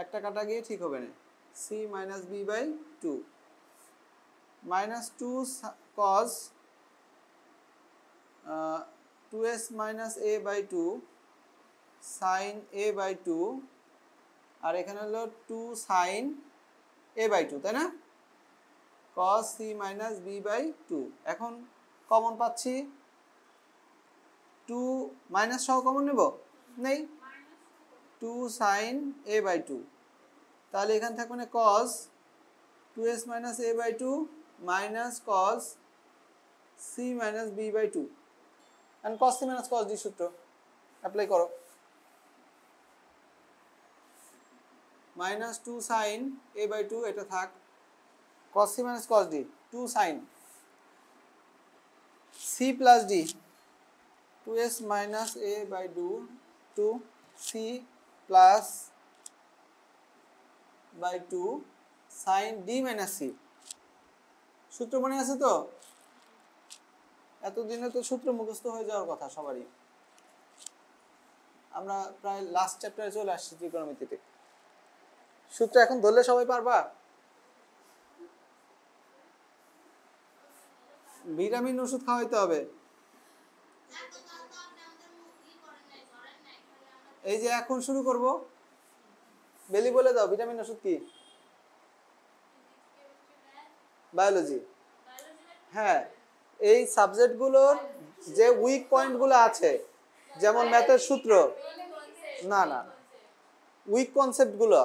একটা কাটা গিয়ে ঠিক হবে না। c minus B by 2 minus 2 cos 2s minus a by 2 sine a by 2, আর এখানে হলো 2 সাইন a বাই 2, তাই না? cos c minus b by 2। এখন কমন পাচ্ছি, 2 মাইনাস সহ কমন নেব, নেই, 2 সাইন a বাই 2, তাহলে এখানে থাকবে না cos 2s minus a by 2 minus cos c minus b by 2। and cos c minus cos d সূত্র অ্যাপ্লাই করো, মাইনাস 2 সাইন a বাই 2 এটা থাক, cos c minus cos d 2 sine c plus d 2s minus a by 2 c plus by 2 sine d minus c। সূত্র মনে আছে তো? এতদিনে তো সূত্র মুখস্থ হয়ে যাওয়ার কথা সবারই। আমরা প্রায় লাস্ট চ্যাপ্টারে চলে আসছি ত্রিকোণমিতিতে। সূত্র এখন ধরলে সবাই পারবা? ভিটামিন ওষুধ খাওয়াইতে হবে। এই যে এখন শুরু করব, বেলি বলে দাও ভিটামিন ওষুধ কি? বায়োলজি। হ্যাঁ, এই সাবজেক্টগুলোর যে উইক পয়েন্টগুলো আছে, যেমন ম্যাথের সূত্র, না না, উইক কনসেপ্টগুলো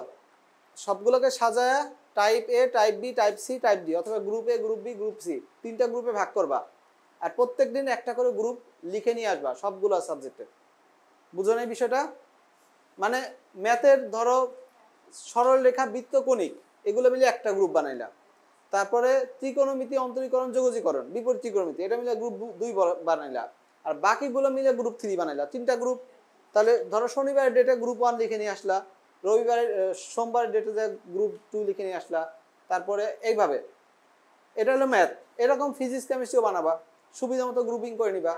সবগুলোকে সাজায় type A, type B, type C, type D, অথবা group A, group B, group C, 3টা গ্রুপে ভাগ করবা, আর প্রত্যেক দিন একটা করে গ্রুপ লিখে নিয়ে আসবা সবগুলো সাবজেক্টে। বুঝো না বিষয়টা? মানে ম্যাথের ধরো সরল রেখা, বৃত্ত, কণিক, এগুলো মিলে একটা গ্রুপ বানাইলা। তারপরে ত্রিকোণমিতি, অন্তরীকরণ, যোগজীকরণ, বিপরীত ত্রিকোণমিতি, এটা মিলে গ্রুপ 2 বানাইলা, আর বাকিগুলো মিলে গ্রুপ 3 বানাইলা, 3টা গ্রুপ। তাহলে ধরো শনিবারের ডেটে গ্রুপ 1 লিখে নিয়ে আসলা, রবিবারের সোমবারের ডেটে গ্রুপ 2 লিখে নিয়ে আসলা, তারপরে এইভাবে। এটা হলো ম্যাথ। এরকম ফিজিক্স, কেমিস্ট্রিও বানাবা, সুবিধা মতো গ্রুপিং করে নিবা।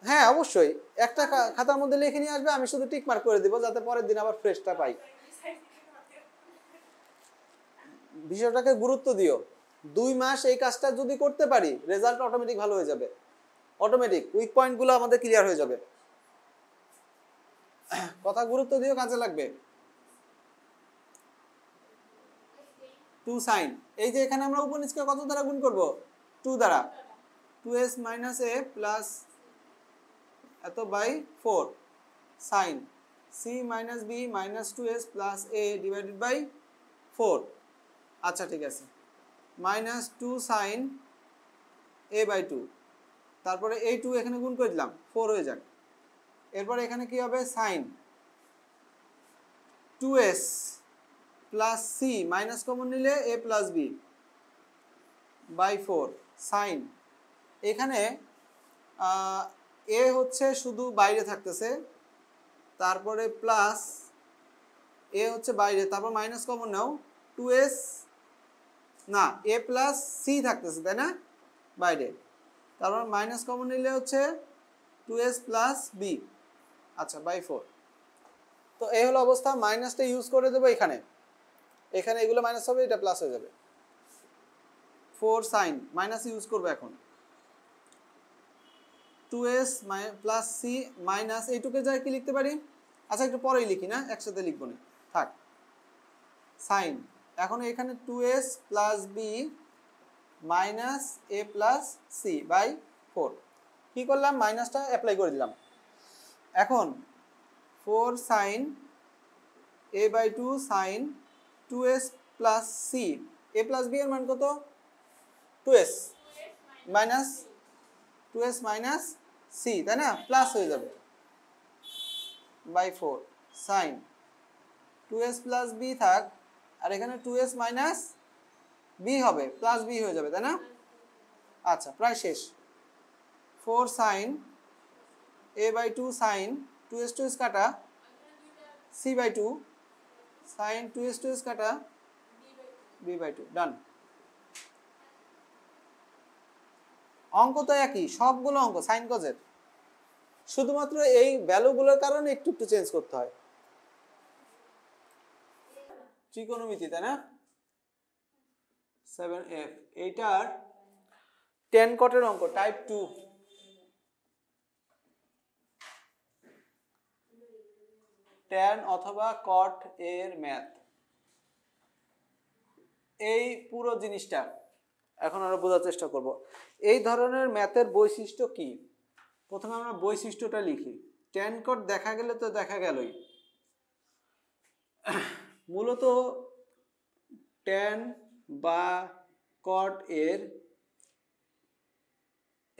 হ্যাঁ অবশ্যই, একটা খাতার মধ্যে লিখে নিয়ে আসবে, আমি শুধু টিক মার্ক করে দিব যাতে পরের দিন আবার ফ্রেশটা পাই। বিষয়টাকে গুরুত্ব দিও। 2 মাস এই কাজটা যদি করতে পারি, রেজাল্ট অটোমেটিক ভালো হয়ে যাবে, অটোমেটিক উইক পয়েন্টগুলো আমাদের ক্লিয়ার হয়ে যাবে। কথা গুরুত্ব দিও, কাজে লাগবে। 2 সাইন, এই যে এখানে আমরা উপর নিচকে কত দ্বারা গুণ করব? 2 দ্বারা। 2s মাইনাস a প্লাস এত by 4 sine c minus b minus 2s plus a divided by 4। আচ্ছা ঠিক আছে, মাইনাস 2 সাইন a বাই 2, তারপরে এই 2 এখানে গুণ করে দিলাম, 4 হয়ে যাক। এরপর এখানে কি হবে? Sine 2s plus c minus common নিলে a plus b by 4 sine, এখানে a হচ্ছে শুধু বাইরে থাকতেছে, তারপরে প্লাস a হচ্ছে বাইরে, তারপর মাইনাস কমন নাও, 2s না a প্লাস c থাকতেছে তাই না বাইরে, তারপর মাইনাস কমন নিলে হচ্ছে 2s প্লাস b, আচ্ছা বাই 4। তো এই হলো অবস্থা, মাইনাসটা ইউজ করে দেবো এখানে, এখানে এগুলো মাইনাস হবে, এটা প্লাস হয়ে যাবে। 4 সাইন মাইনাস ইউজ করবো এখন, 2s প্লাস c মাইনাস এইটুকে যায় কি লিখতে পারি? আচ্ছা একটু পরেই লিখি না, একসাথে লিখবো না, থাক। সাইন এখন এখানে 2s plus b minus a plus c by 4, কী করলাম? মাইনাসটা অ্যাপ্লাই করে দিলাম। এখন 4 sine a by 2 sine 2s plus c, a plus b এর মান কত? 2s minus 2s minus c তাই না, প্লাস হয়ে যাবে by 4 sign 2s plus b থাক, আর এখানে 2s মাইনাস b হবে, প্লাস b হয়ে যাবে তাই না? আচ্ছা প্রায় শেষ। 4 sine a by 2 sine 2s 2s কাটা c by 2 sine 2s 2s কাটা b বাই 2, ডান। অঙ্ক তো একই, সবগুলো অঙ্ক সাইন কজের, শুধুমাত্র এই ভ্যালুগুলোর কারণে একটু একটু চেঞ্জ করতে হয়। ত্রিকোণমিতি তাই না? 7f, এইটার 10 কটের অঙ্ক, টাইপ 2। ট্যান অথবা কট এর ম্যাথ, এই পুরো জিনিসটা এখন আমরা বোঝার চেষ্টা করব। এই ধরনের ম্যাথের বৈশিষ্ট্য কি? প্রথমে আমরা বৈশিষ্ট্যটা লিখি। ট্যান কট দেখা গেলে তো দেখা গেলই, মূলত ট্যান বা কট এর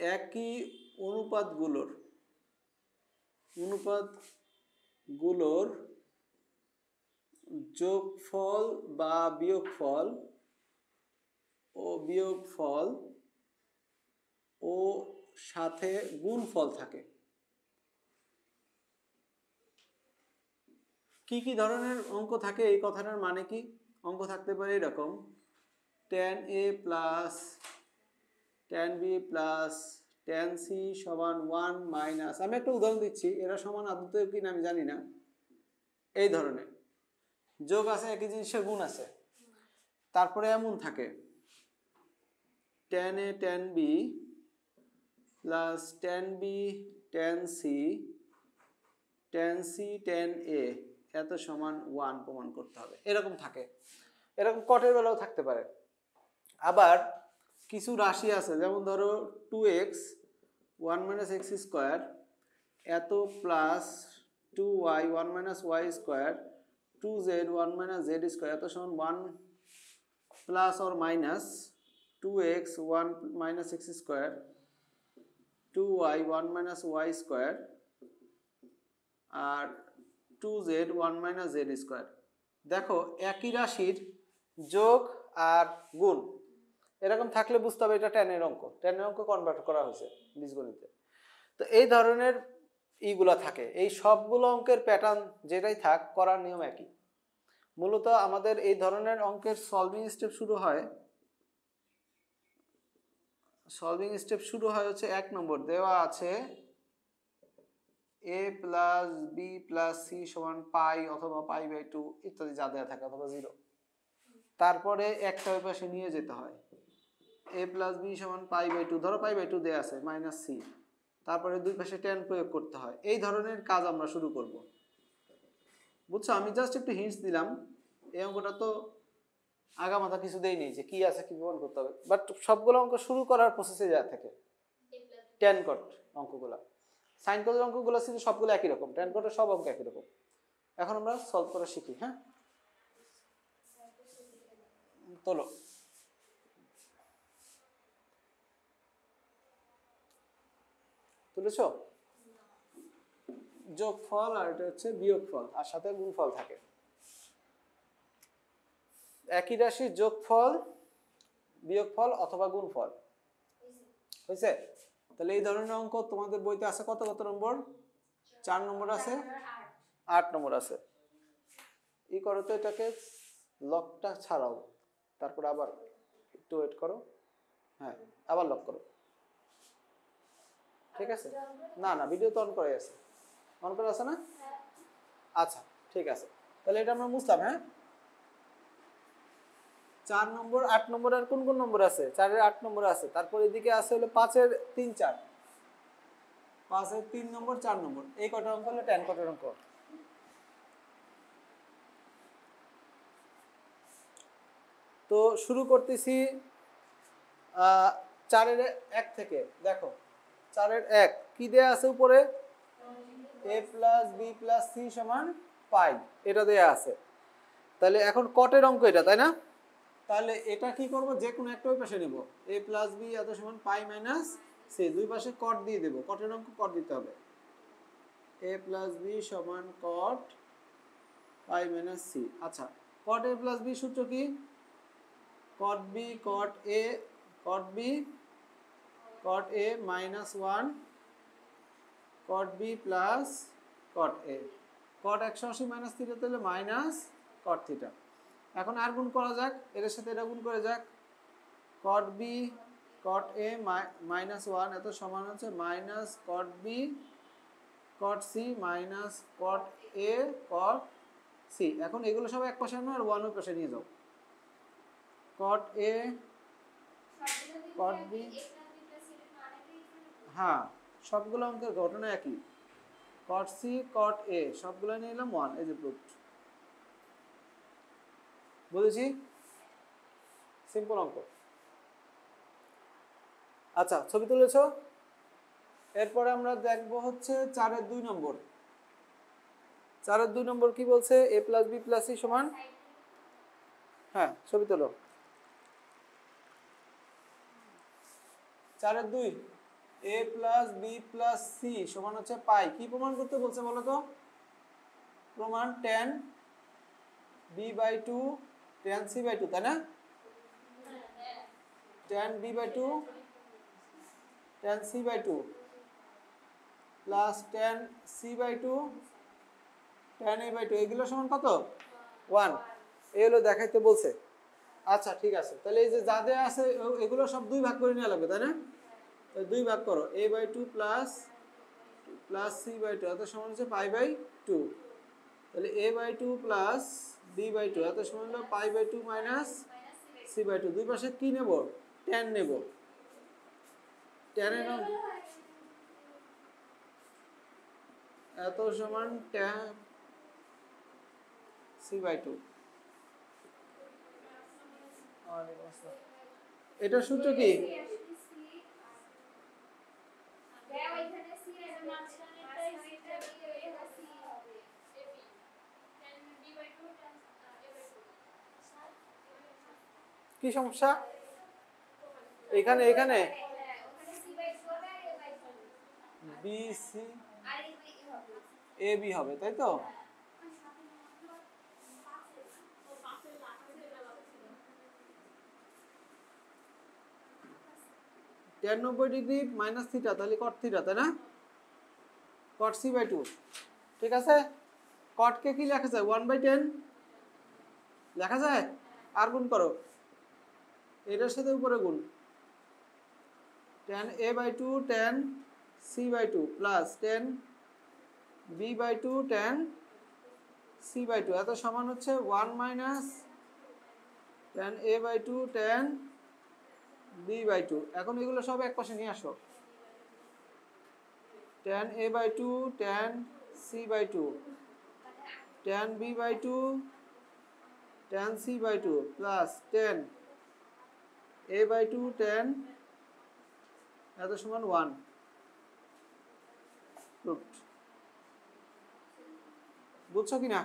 একই অনুপাতগুলোর যোগফল বা বিয়োগফল ও সাথে গুণফল থাকে। কি কি ধরনের অঙ্ক থাকে এই কথাটার মানে কি? অঙ্ক থাকতে পারে এরকম, tan a plus tan b plus tan c সমান 1 মাইনাস, আমি একটা উদাহরণ দিচ্ছি, এরা সমান আদতে কিনা আমি জানি না, এই ধরনের যোগ আছে, একই জিনিসের গুণ আছে। তারপরে এমন থাকে tan a tan b plus tan b tan c tan c tan a এত সমান 1 প্রমাণ করতে হবে, এরকম থাকে। এরকম কটের বেলাও থাকতে পারে। আবার কিছু রাশি আছে, যেমন ধরো 2x 1 মাইনাস এক্স স্কোয়ার এত plus 2y 1 minus y square 2z 1 minus z square এত সমান 1 plus or minus 2x 1 minus x square 2y 1 minus y square আর 2z 1 মাইনাস জেড স্কোয়ার। দেখো একই রাশির যোগ আর গুণ এরকম থাকলে বুঝতে হবে এটা ট্যানের অঙ্ক, ট্যানের অঙ্ক কনভার্ট করা হয়েছে বীজগণিতে। তো এই ধরনের ইগুলা থাকে, এই সবগুলো অঙ্কের প্যাটার্ন যেটাই থাক করার নিয়ম একই। মূলত আমাদের এই ধরনের অঙ্কের সলভিং স্টেপ শুরু হয় হচ্ছে 1 নম্বর দেওয়া আছে a plus B plus C সমান পাই অথবা পাই বাই 2 ইত্যাদি যা দেওয়া থাকে, অথবা 0। তারপরে একটা ওই পাশে নিয়ে যেতে হয়, a প্লাস বি সমান পাই বাই 2, ধরো পাই বাই 2 দেওয়া আছে মাইনাস সি, তারপরে দুই পাশে ট্যান প্রয়োগ করতে হয়। এই ধরনের কাজ আমরা শুরু করব। বুঝছো, আমি জাস্ট একটু হিন্টস দিলাম। এই অঙ্কটা তো আগামাথা কিছু দেই নেই যে কি আছে কি প্রমাণ করতে হবে, বাট সবগুলো অঙ্ক শুরু করার প্রসেসে যা থাকে। ট্যান কট অঙ্কগুলো, সাইন কটের অঙ্কগুলো ছিল সবগুলো একই রকম, ট্যান কটের সব অঙ্ক একই রকম। এখন আমরা সলভ করা শিখি। হ্যাঁ, তোলো। তুলেছ? যোগফল আর এটা হচ্ছে বিয়োগফল, আর সাথে গুণফল থাকে। একই রাশির যোগফল, বিয়োগফল অথবা গুণফল হয়েছে। তাহলে এই ধরনের অঙ্ক তোমাদের বইতে আছে কত কত নম্বর? 4 নম্বর আছে, 8 নম্বর আছে। ই করো তো, এটাকে লকটা ছাড়াও, তারপর আবার একটু ওয়েট করো। হ্যাঁ, আবার লক করো। ঠিক আছে? না না, ভিডিও তো অন করে আছে, অন করে আছে না? আচ্ছা ঠিক আছে, তাহলে এটা আমরা মুছলাম। হ্যাঁ, 4 নম্বর 8 নম্বর আর কোন কোন নম্বর আছে? 4 এর 8 নম্বর আছে, তারপর এদিকে আছে হলো 5 এর 3 4, 5 এর 3 নম্বর 4 নম্বর, এই কটার অঙ্ক হলো ট্যান কটের অঙ্ক। তো শুরু করতেছি 4 এর 1 থেকে। দেখো 4 এর 1 কি দেয়া আছে উপরে? a plus B plus C সমান পাই, এটা দেয়া আছে। তাহলে এখন কটের অঙ্ক এটা, তাই না? তাহলে এটা কি করব, যে কোনো একটা ওই পাশে নেব। a প্লাস বি এত সমান পাই মাইনাস সি, দুই পাশে কট দিয়ে দেব, কটের অঙ্ক কট দিতে হবে। a প্লাস বি সমান কট পাই মাইনাস সি। আচ্ছা, কট a প্লাস বি সূত্র কি? Cot B cot A, cot B cot A minus 1 cot B plus cot A. Cot 180 minus theta তাহলে মাইনাস কট থিটা। এখন আর গুণ করা যাক, এর সাথে এটা গুণ করে যাক। কট বি কট এ মাইনাস 1 এত সমান হচ্ছে minus cot B cot C minus cot A cot C. এখন এগুলো সব এক পাশে আনো আর 1 ওই পাশে নিয়ে যাও। কট এ কট বি, হ্যাঁ সবগুলো অঙ্কের ঘটনা একই। কট সি কট এ সবগুলো নিয়ে নিলাম 1, এই যে প্রুফ। বুঝেছি? সিম্পল অঙ্ক। আচ্ছা, ছবি তুলেছ? এরপরে আমরা দেখব হচ্ছে 4 এর 2 নম্বর। 4 এর 2 নম্বর কি বলছে? a plus B plus C সমান, হ্যাঁ ছবি তোলো। 4 এর 2 a plus B plus C সমান হচ্ছে পাই। কি প্রমাণ করতে বলছে বলো তো? প্রমাণ tan b by 2 tan c by 2, তাই না? tan b by 2 tan c by 2 plus tan c by 2 tan a by 2, এগুলো সমান কত? 1। এই হলো দেখাইতে বলছে। আচ্ছা ঠিক আছে, তাহলে এই যে যা দেয়া আছে এগুলো সব 2 ভাগ করে নেওয়া লাগবে, তাই না? তো 2 ভাগ করো, a by 2 plus plus c by 2 এত সমান হচ্ছে পাই বাই 2। তাহলে a by 2 plus b by 2 এত সমান হলো pi by 2 minus c by 2। দুই পাশে কি নেব? tan নেব। tan এর এত সমান tan c বাই 2। এটা সূত্র কি? কি সমস্যা এখানে? এখানে বি সি এ বি হবে, তাই তো? tan 90 ডিগ্রি মাইনাস থিটা, তাহলে কট থিটা, তাই না? কট সি বাই 2, ঠিক আছে? কটকে কি লেখা যায়? 1/10 লেখা যায়। আর গুণ করো, এটার সাথে উপরে গুণ। tan a by 2 tan c by 2 plus tan b by 2 tan c by 2 এত সমান হচ্ছে 1 minus tan a by 2 tan b by 2। এখন এগুলো সব এক পাশে নিয়ে আসো। tan a by 2 tan c by 2 tan b by 2 tan c by 2 plus tan a by 2 tan এত সমান 1 proved বুঝছো কি না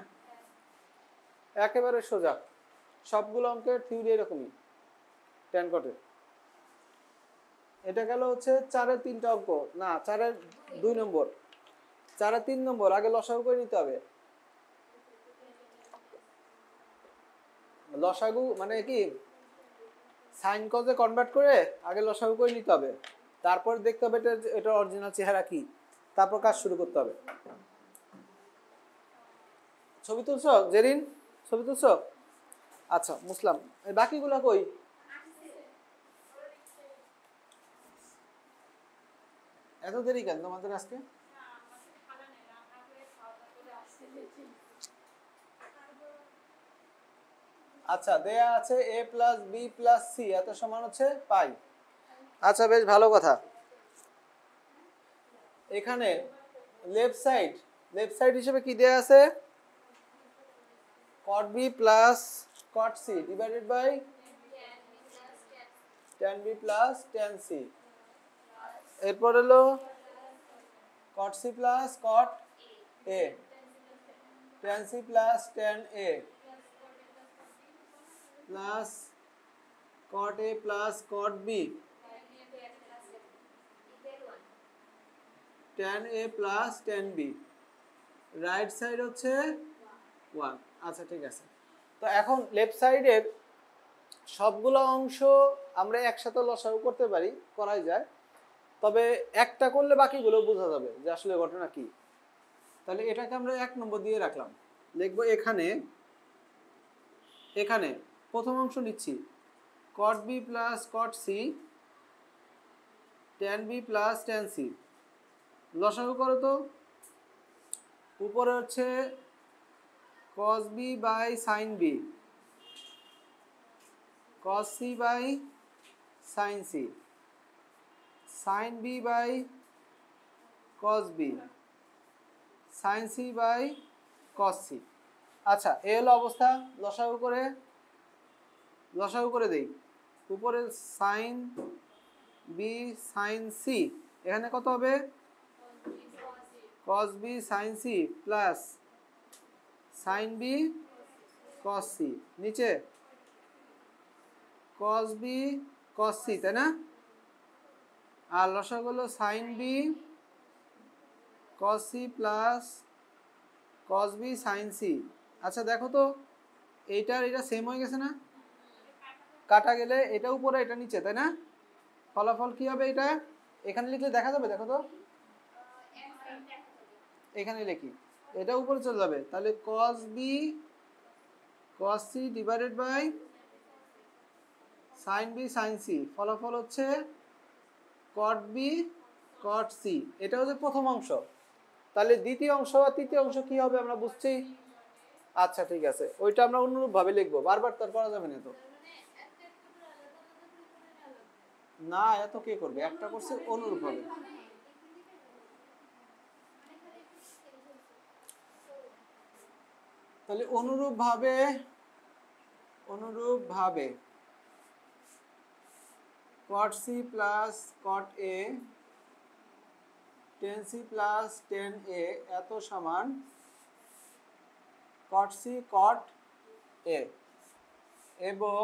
একেবারে সোজা সবগুলো অঙ্কের থিওরি এরকমই tan cot এটা গেল হচ্ছে 4 এর 3টা অঙ্ক না 4 এর 2 নম্বর 4 এর 3 নম্বর আগে লসাগু করে নিতে হবে লসাগু মানে কি সাইন কজে কনভার্ট করে আগে লসাগু করে নিতে হবে তারপর দেখতে হবে এটা অরিজিনাল চেহারা কি তারপর কাজ শুরু করতে হবে ছবি তুলছো জেরিন ছবি তুলছো আচ্ছা মুসলাম এই বাকিগুলো কই এত দেরি কেন তোমাদের আজকে আচ্ছা দেয়া আছে a plus b plus c এত সমান হচ্ছে পাই আচ্ছা বেশ ভালো কথা এখানে লেফট সাইড হিসেবে কি দেয়া আছে cot b plus cot c divided by tan b plus tan c এরপর হলো cot c plus cot a tan c plus tan a plus cot a plus cot b tan a plus tan b right side হচ্ছে 1 আচ্ছা ঠিক আছে তো এখন লেফট সাইডের সবগুলো অংশ আমরা একসাথে লসাগু করতে পারি করাই যায় তবে একটা করলে বাকিগুলো বোঝা যাবে যে আসলে ঘটনা কি তাহলে এটাকে আমরা 1 নম্বর দিয়ে রাখলাম লিখব এখানে প্রথম অংশ নিচ্ছি cot b plus cot c tan b plus tan c লসাগু করো তো উপরে হচ্ছে cos b by sin b cos c by sin c sin b by cos b sin c by cos c আচ্ছা এই হলো অবস্থা লসাগু করে দেই উপরে sin b sin c এখানে কত হবে cos b sin c plus sin b cos c নিচে cos b cos c তাই না আর লসাগু হলো sin b cos c plus cos b sin c আচ্ছা দেখো তো এটা সেম হয়ে গেছে না কাটা গেলে এটা উপরে এটা নিচে তাই না ফলাফল কি হবে এটা এখানে লিখলে দেখা যাবে দেখো তো এখানে লিখি এটা উপরে চলে যাবে তাহলে cos b cos c divided by sin b sin c ফলাফল হচ্ছে cot b cot c এটা হচ্ছে প্রথম অংশ তাহলে দ্বিতীয় অংশ আর তৃতীয় অংশ কি হবে আমরা বুঝছি আচ্ছা ঠিক আছে ওইটা আমরা অনুরূপ ভাবে লিখব বারবার তার করা যাবে না তো না এত কে করবে একটা করছে অনুরূপ হবে তাহলে অনুরূপ ভাবে cot c plus cot a tan c plus tan a এত সমান cot c cot a এবং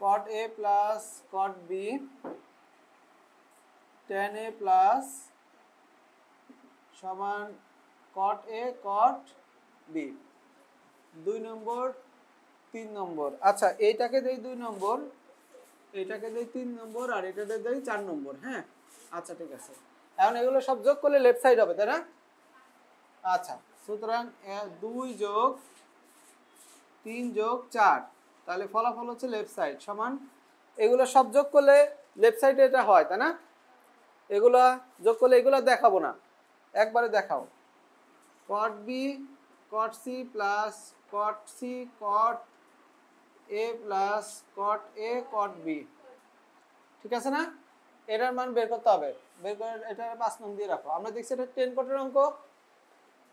cot a plus cot b tan a plus সমান cot a cot b 2 নম্বর 3 নম্বর আচ্ছা এইটাকে দেই 2 নম্বর এইটাকে দেই 3 নম্বর আর এটাকে দেই 4 নম্বর হ্যাঁ আচ্ছা ঠিক আছে এখন এগুলো সব যোগ করলে লেফট সাইড হবে তাই না আচ্ছা সুতরাং 2 যোগ 3 যোগ 4 তাহলে ফলাফল হচ্ছে লেফট সাইড সমান এগুলো সব যোগ করলে লেফট সাইডে এটা হয় তাই না এগুলো যোগ করলে এগুলো দেখাবো না একবারে দেখাও cot b cot c plus cot c cot a plus cot a cot b ঠিক আছে না এটার মান বের করতে হবে বের করে এটা 5 নং দিয়ে রাখো আমরা দেখছি এটা 10 কটের অঙ্ক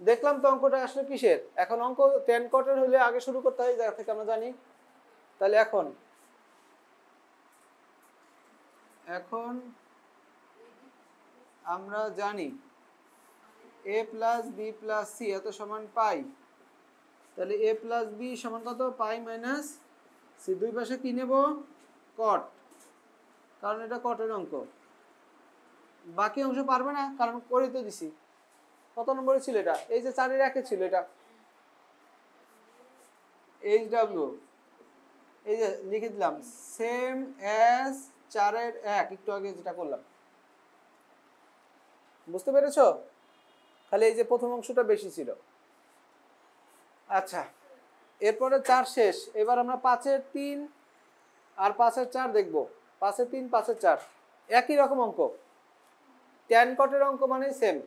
দেখলাম তো অঙ্কটা আসলে কিসের, এখন অঙ্ক টেন কটের হলে আগে শুরু করতে হয়, জায়গা থেকে আমরা জানি। তাহলে এখন আমরা জানি a plus B plus c এত সমান পাই। তাহলে a প্লাস বি সমান কত, পাই মাইনাস সি। দুই পাশে কি নেব, কট, কারণ এটা কটের অঙ্ক। বাকি অংশ পারবে না, কারণ করে তো দিছি। কত নম্বরে ছিল এটা, এই যে 4 এর 1 ছিল এটা, এইচ ডাব্লিউ, এই যে লিখে দিলাম সেম অ্যাজ 4 এর 1, একটু আগে যেটা করলাম। বুঝতে পেরেছো? খালি এই যে প্রথম অংশটা বেশি ছিল। আচ্ছা, এরপরে 4 শেষ। এবার আমরা 5 এর 3 আর 5 এর 4 দেখব। 5 এর 3 5 এর 4 একই রকম অঙ্ক, ট্যান কটের অঙ্ক মানে সেম।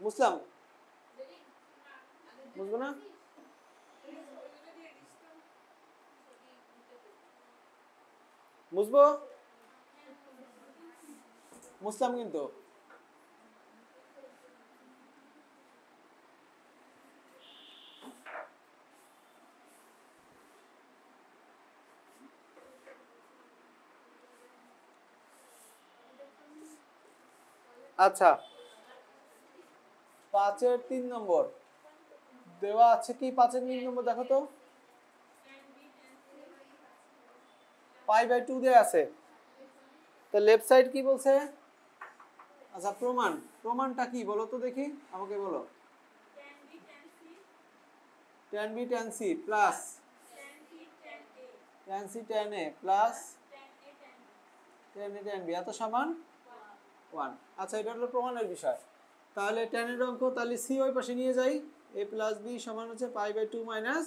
বুঝলাম? বুঝবো না? বুঝবো? মুসলাম কিন্তু। আচ্ছা, 5 এর 3 নম্বর দেওয়া আছে কি? 5 এর 3 নম্বর দেখো তো, পাই বাই 2 দেয়া আছে। তো লেফট সাইড কি বলছে? আচ্ছা, প্রমাণটা কি বলো তো দেখি, আমাকে বলো। tan b tan c plus tan c tan a plus tan a tan b এত সমান 1। আচ্ছা, এটা হলো প্রমাণের বিষয়। তাহলে tan এর অঙ্ক, তাহলে c ওই পাশে নিয়ে যাই। a প্লাস b সমান হচ্ছে পাই বাই 2 মাইনাস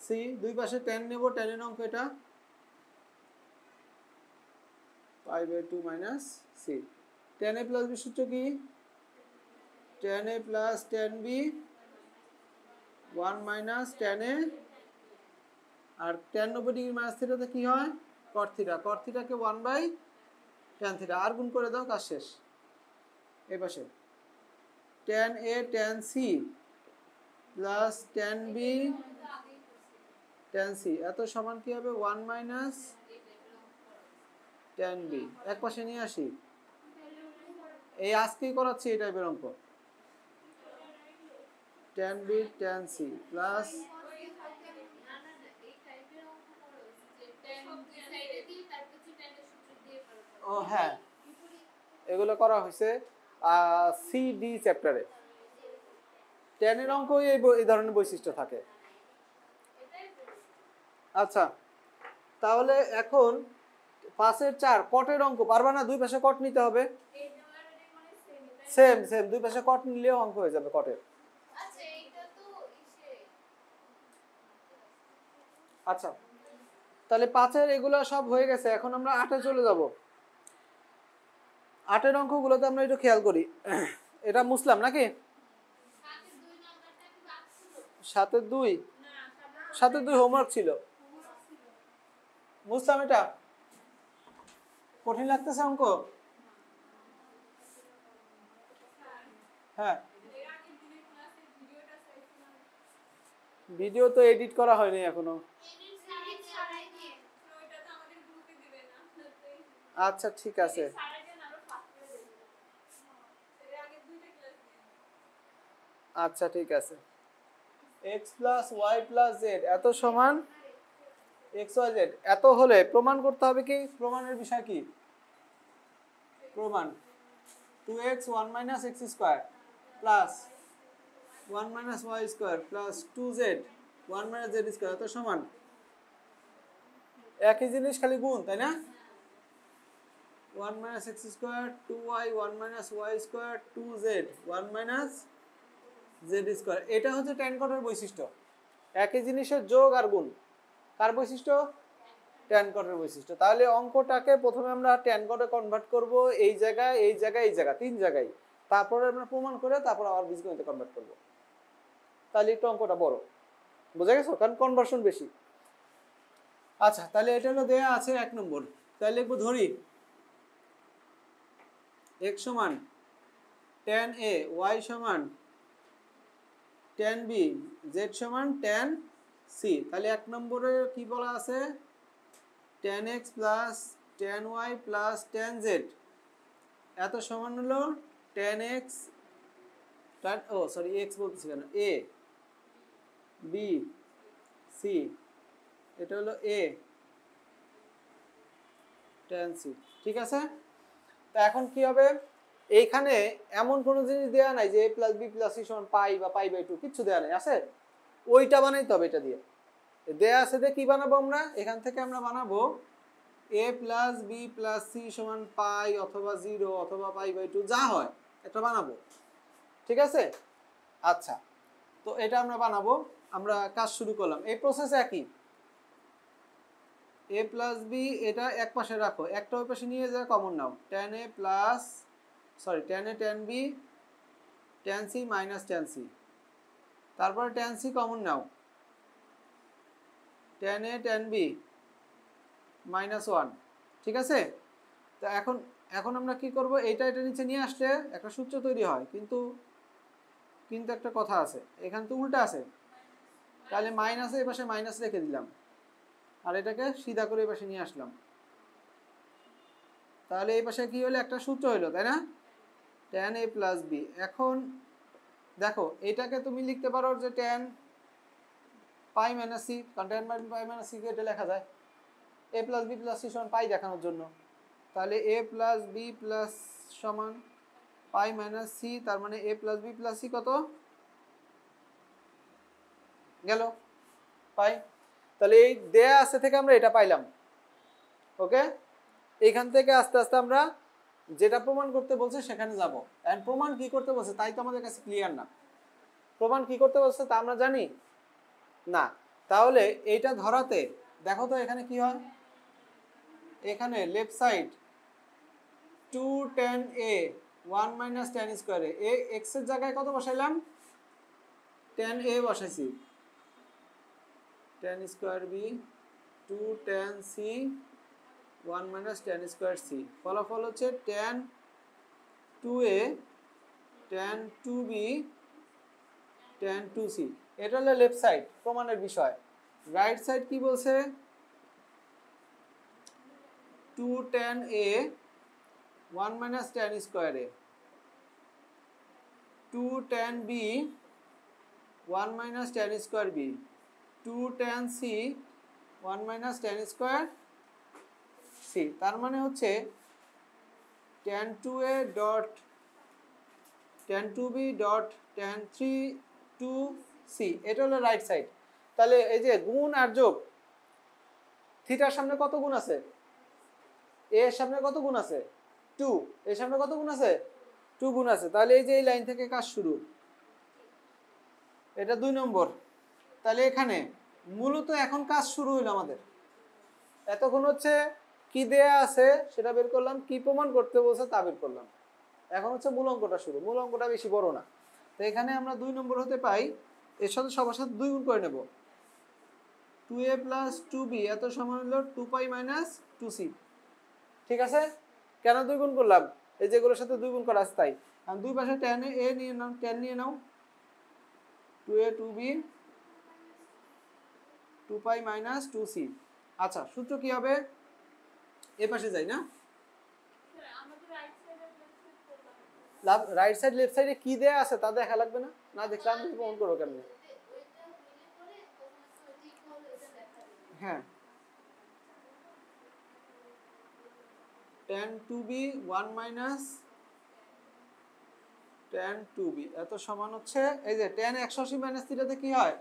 c। দুই পাশে tan নেব, tan এর অঙ্ক এটা, pi by 2 minus c। tan a plus b সূত্র কি? tan a plus tan b 1 minus tan a, আর tan 90 ডিগ্রি মাইনাস থিটাতে কি হয়? cot theta. cot থিটাকে 1 বাই tan থিটা, আর গুণ করে দাও, কাজ শেষ। এই পাশে tan a tan c plus tan b tan c এত সমান কি হবে? 1 মাইনাস tan b। এক পাশে নিয়ে আসি, এই আজকেই করাচ্ছি এই টাইপের অঙ্ক। tan b tan c plus, ও হ্যাঁ, এগুলো করা হয়েছে সিডি চ্যাপ্টারে। tan এর অঙ্ক এই ধরনের বৈশিষ্ট্য থাকে। আচ্ছা, তাহলে এখন 5 এর 4 কটের অঙ্ক পারবা না? দুই পাশে কট নিতে হবে। সেম সেম, দুই পাশে কট নিলেও অঙ্ক হয়ে যাবে কটের। আচ্ছা, তাহলে 5 এর এগুলো সব হয়ে গেছে। এখন আমরা 8 এ চলে যাব। 8 এর অঙ্কগুলোতে আমরা একটু খেয়াল করি। এটা মুসলাম নাকি? 7 এর 2, 7 এর 2 হোমওয়ার্ক ছিল। মুসলাম, এটা কঠিন লাগতেছে অঙ্ক? হ্যাঁ, ভিডিও তো এডিট করা হয়নি এখনো। আচ্ছা, ঠিক আছে। আচ্ছা, ঠিক আছে। x plus y plus z এত সমান এক্স ওয়াই জেড, এত হলে প্রমাণ করতে হবে কি? প্রমাণের বিষয় কি? প্রমাণ 2x 1 minus x square plus 1 minus y square plus 2z 1 minus z square এত সমান, একই জিনিস খালি গুণ, তাই না? 1 minus x square 2y 1 minus y square 2z 1 minus z square. এটা হচ্ছে ট্যান কটের বৈশিষ্ট্য, একই জিনিসের যোগ আর গুণ। কার বৈশিষ্ট্য? ট্যান কটের বৈশিষ্ট্য। তাহলে অঙ্কটাকে প্রথমে আমরা ট্যান কটে কনভার্ট করব, এই জায়গায় এই জায়গায় এই জায়গা, তিন জায়গায়। তারপরে আমরা প্রমাণ করে তারপর আবার বীজগণিতে কনভার্ট করব। তাহলে একটু অঙ্কটা বড়, বুঝা গেছো? কারণ কনভার্সন বেশি। আচ্ছা, তাহলে এটা হলো দেয়া আছে 1 নম্বর। তাহলে লিখবো ধরি x সমান tan a, y সমান tan b, z সমান tan c। তাহলে এক নম্বরে কি বলা আছে, tan x plus tan y plus tan z এত সমান হলো tan x, x বলতেছি কেন, a b c, এটা হলো a tan c। ঠিক আছে, তা এখন কি হবে, এইখানে এমন কোনো জিনিস দেওয়া নাই যে a plus B plus C সমান পাই বা পাই বাই 2, কিচ্ছু দেওয়া নাই, আছে ওইটা বানাইতে হবে। এটা দিয়ে দেয়া আছে, দিয়ে কি বানাবো আমরা, এখান থেকে আমরা বানাবো a plus B plus C সমান পাই অথবা 0 অথবা পাই বাই 2, যা হয় একটা বানাবো। ঠিক আছে, আচ্ছা, তো এটা আমরা বানাবো। আমরা কাজ শুরু করলাম, এই প্রসেস একই। a প্লাস বি এটা এক পাশে রাখো, একটা ওই পাশে নিয়ে যা common now, tan a plus tan a tan b tan c minus tan c, তারপরে tan c common now, tan a tan b minus 1। ঠিক আছে, তো এখন আমরা কি করব, এটা নিচে নিয়ে আসলে একটা সূত্র তৈরি হয়, কিন্তু একটা কথা আছে, এখানে তো উল্টা আছে, তাহলে মাইনাসে এই পাশে মাইনাস রেখে দিলাম, আর এটাকে সিধা করে এই পাশে নিয়ে আসলাম, তাহলে এই পাশে কি হলো, একটা সূত্র হলো, তাই না, tan a প্লাস বি। এখন দেখো এটাকে তুমি লিখতে পারো যে tan পাই মাইনাস সি, কারণ tan পাই মাইনাস সি কে এটা লেখা যায় a plus B plus C সমান পাই দেখানোর জন্য। তাহলে a প্লাস বি প্লাস সমান পাই মাইনাস সি, তার মানে a plus B plus c কত গেল, পাই। তাহলে এই দেয়া আছে থেকে আমরা এটা পাইলাম। ওকে, এইখান থেকে আস্তে আস্তে আমরা যেটা প্রমাণ করতে বলছে সেখানে যাব। এন্ড প্রমাণ কি করতে বলছে তাই তো আমাদের কাছে ক্লিয়ার না, প্রমাণ কি করতে বলছে তা আমরা জানি না। তাহলে এইটা ধরাতে দেখো তো এখানে কি হয়, এখানে left side 2 tan a 1 minus tan স্কয়ারে a x এর জায়গায় কত বসাইলাম, tan a বসাইছি, tan square b 2 tan c 1 minus tan square c, ফলাফল হচ্ছে tan 2a tan 2b tan 2c। এটা হলো লেফট সাইড প্রমাণের বিষয়। রাইট সাইড কি বলছে, 2 tan a 1 minus tan স্কয়ারে 2 tan b 1 minus tan square b 2 tan c 1 minus tan square c, তার মানে হচ্ছে tan 2a dot tan 2b dot tan 3 2c, এটা হলো রাইট সাইড। তাহলে এই যে গুণ আর যোগ, থিটার সামনে কত গুণ আছে, a এর সামনে কত গুণ আছে 2, এর সামনে কত গুণ আছে 2 গুণ আছে। তাহলে এই যে এই লাইন থেকে কাজ শুরু, এটা 2 নম্বর। তাহলে এখানে মূলত এখন কাজ শুরু হইলো আমাদের। এতক্ষণ হচ্ছে কি দেয়া আছে সেটা বের করলাম, কি প্রমাণ করতে বলছে তা বের করলাম, এখন হচ্ছে মূল অঙ্কটা শুরু। মূল অঙ্কটা বেশি বড় না, তো এখানে আমরা 2 নম্বর হতে পাই, এর সাথে সবার সাথে 2 গুণ করে নেব, 2a প্লাস 2b এত সমান হলো 2 পাই মাইনাস 2c। ঠিক আছে, কেন 2 গুণ করলাম, এই যেগুলোর সাথে 2 গুণ করা আছে তাই। আর দুই পাশে tan a নিয়ে নাও, tan নিয়ে নাও, 2a 2b 2 pi minus 2c। আচ্ছা, সূত্র কি হবে, এই পাশে যাই না, রাইট সাইড লেফট সাইডে কি দেয়া আছে তা দেখা লাগবে না, না দেখলে আমি প্রমাণ করবো কেমনে। হ্যাঁ, tan 2b 1 minus tan 2b এত সমান হচ্ছে, এই যে tan 180 মাইনাস থিটাতে কি হয়,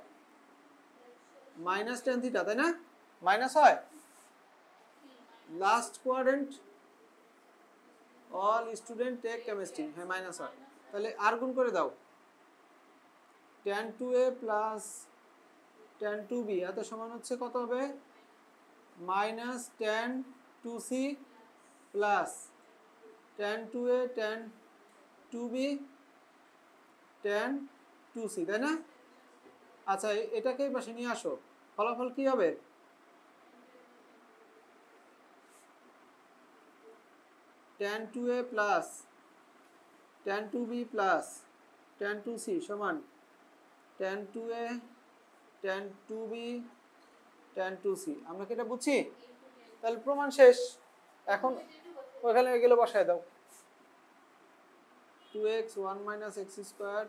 মাইনাস tan থিটা, তাই না, মাইনাস হয়। Last quadrant all student take chemistry, হ্যাঁ মাইনাস হয়। তাহলে আর গুণ করে দাও, tan 2a plus tan 2b এত সমান হচ্ছে কত হবে, minus tan 2c plus tan 2a tan 2b tan 2c, তাই না। আচ্ছা, এটাকে এই পাশে নিয়ে আসো, ফলাফল কি হবে, tan 2a plus tan 2b plus tan 2c সমান tan 2a tan 2b tan 2c। আমরা কি এটা বুঝছি? তাহলে প্রমাণ শেষ। এখন ওখানে গেলে বসায় দাও। 2x 1 minus x square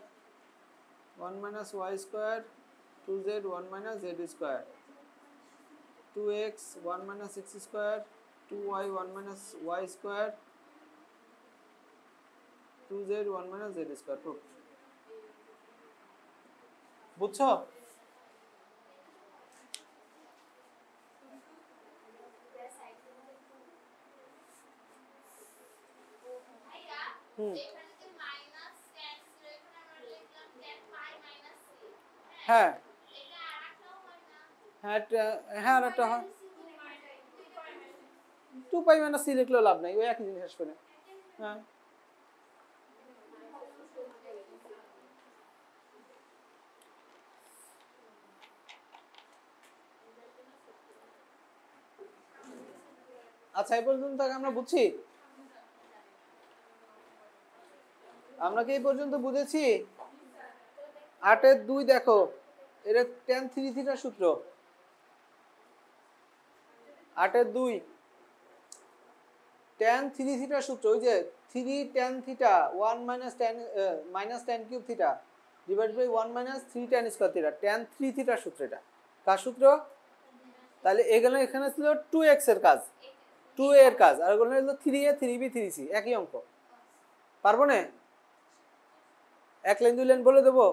1 minus y square 2z 1 minus z square 2x 1 minus x square 2y 1 minus y square 2z 1 minus z square proof। বুঝছো? হ্যাঁ হ্যাঁ হ্যাঁ আর একটা হয় 2 পাই মাইনাস সি লিখলেও লাভ নাই, ওই একই জিনিস আসবে না। হ্যাঁ আচ্ছা এই পর্যন্ত আমরা বুঝছি? আমরা কি এই পর্যন্ত বুঝেছি? 8 এর 2 দেখো, এটা tan 3 থিটা সূত্র। 8 এর 2 tan 3 থিটা সূত্র, ওই যে 3 tan theta 1 minus tan cube theta divided by 1 minus 3 tan square theta, tan 3 theta সূত্র। এটা কার সূত্র? তাহলে এখানে ছিল 2x এর কাজ, 2a এর কাজ, আর ওখানে হলো 3a 3b 3c, একই অঙ্ক। পারবো না? এক লাইন দুই লাইন বলে দেবো?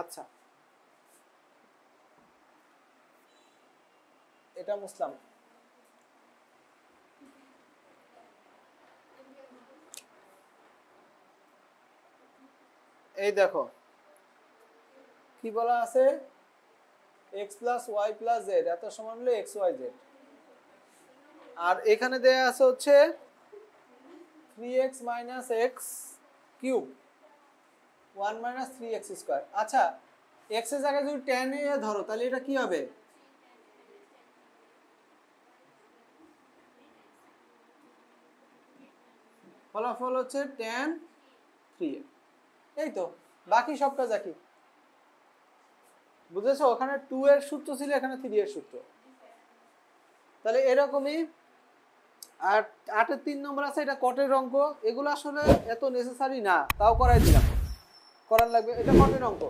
আচ্ছা এটা মুসলাম। এই দেখো কি বলা আছে, x plus y plus z এত সমান হলো x y z, আর এখানে দেয়া আছে হচ্ছে 3x minus x cube 1 minus 3x square। আচ্ছা x এর জায়গায় যদি tan a ধরো তাহলে এটা কি হবে? ফলাফল হচ্ছে tan 3a। এই তো, বাকি সব কাজ একই। বুঝেছো? ওখানে 2 এর সূত্র ছিল, এখানে 3 এর সূত্র। তাহলে এরকমই। আর 8 এর 3 নম্বর আছে, এটা কটের অঙ্ক। এগুলো আসলে এত নেসেসারি না, তাও করাই দিলাম, করার লাগবে। এটা কটের অঙ্ক।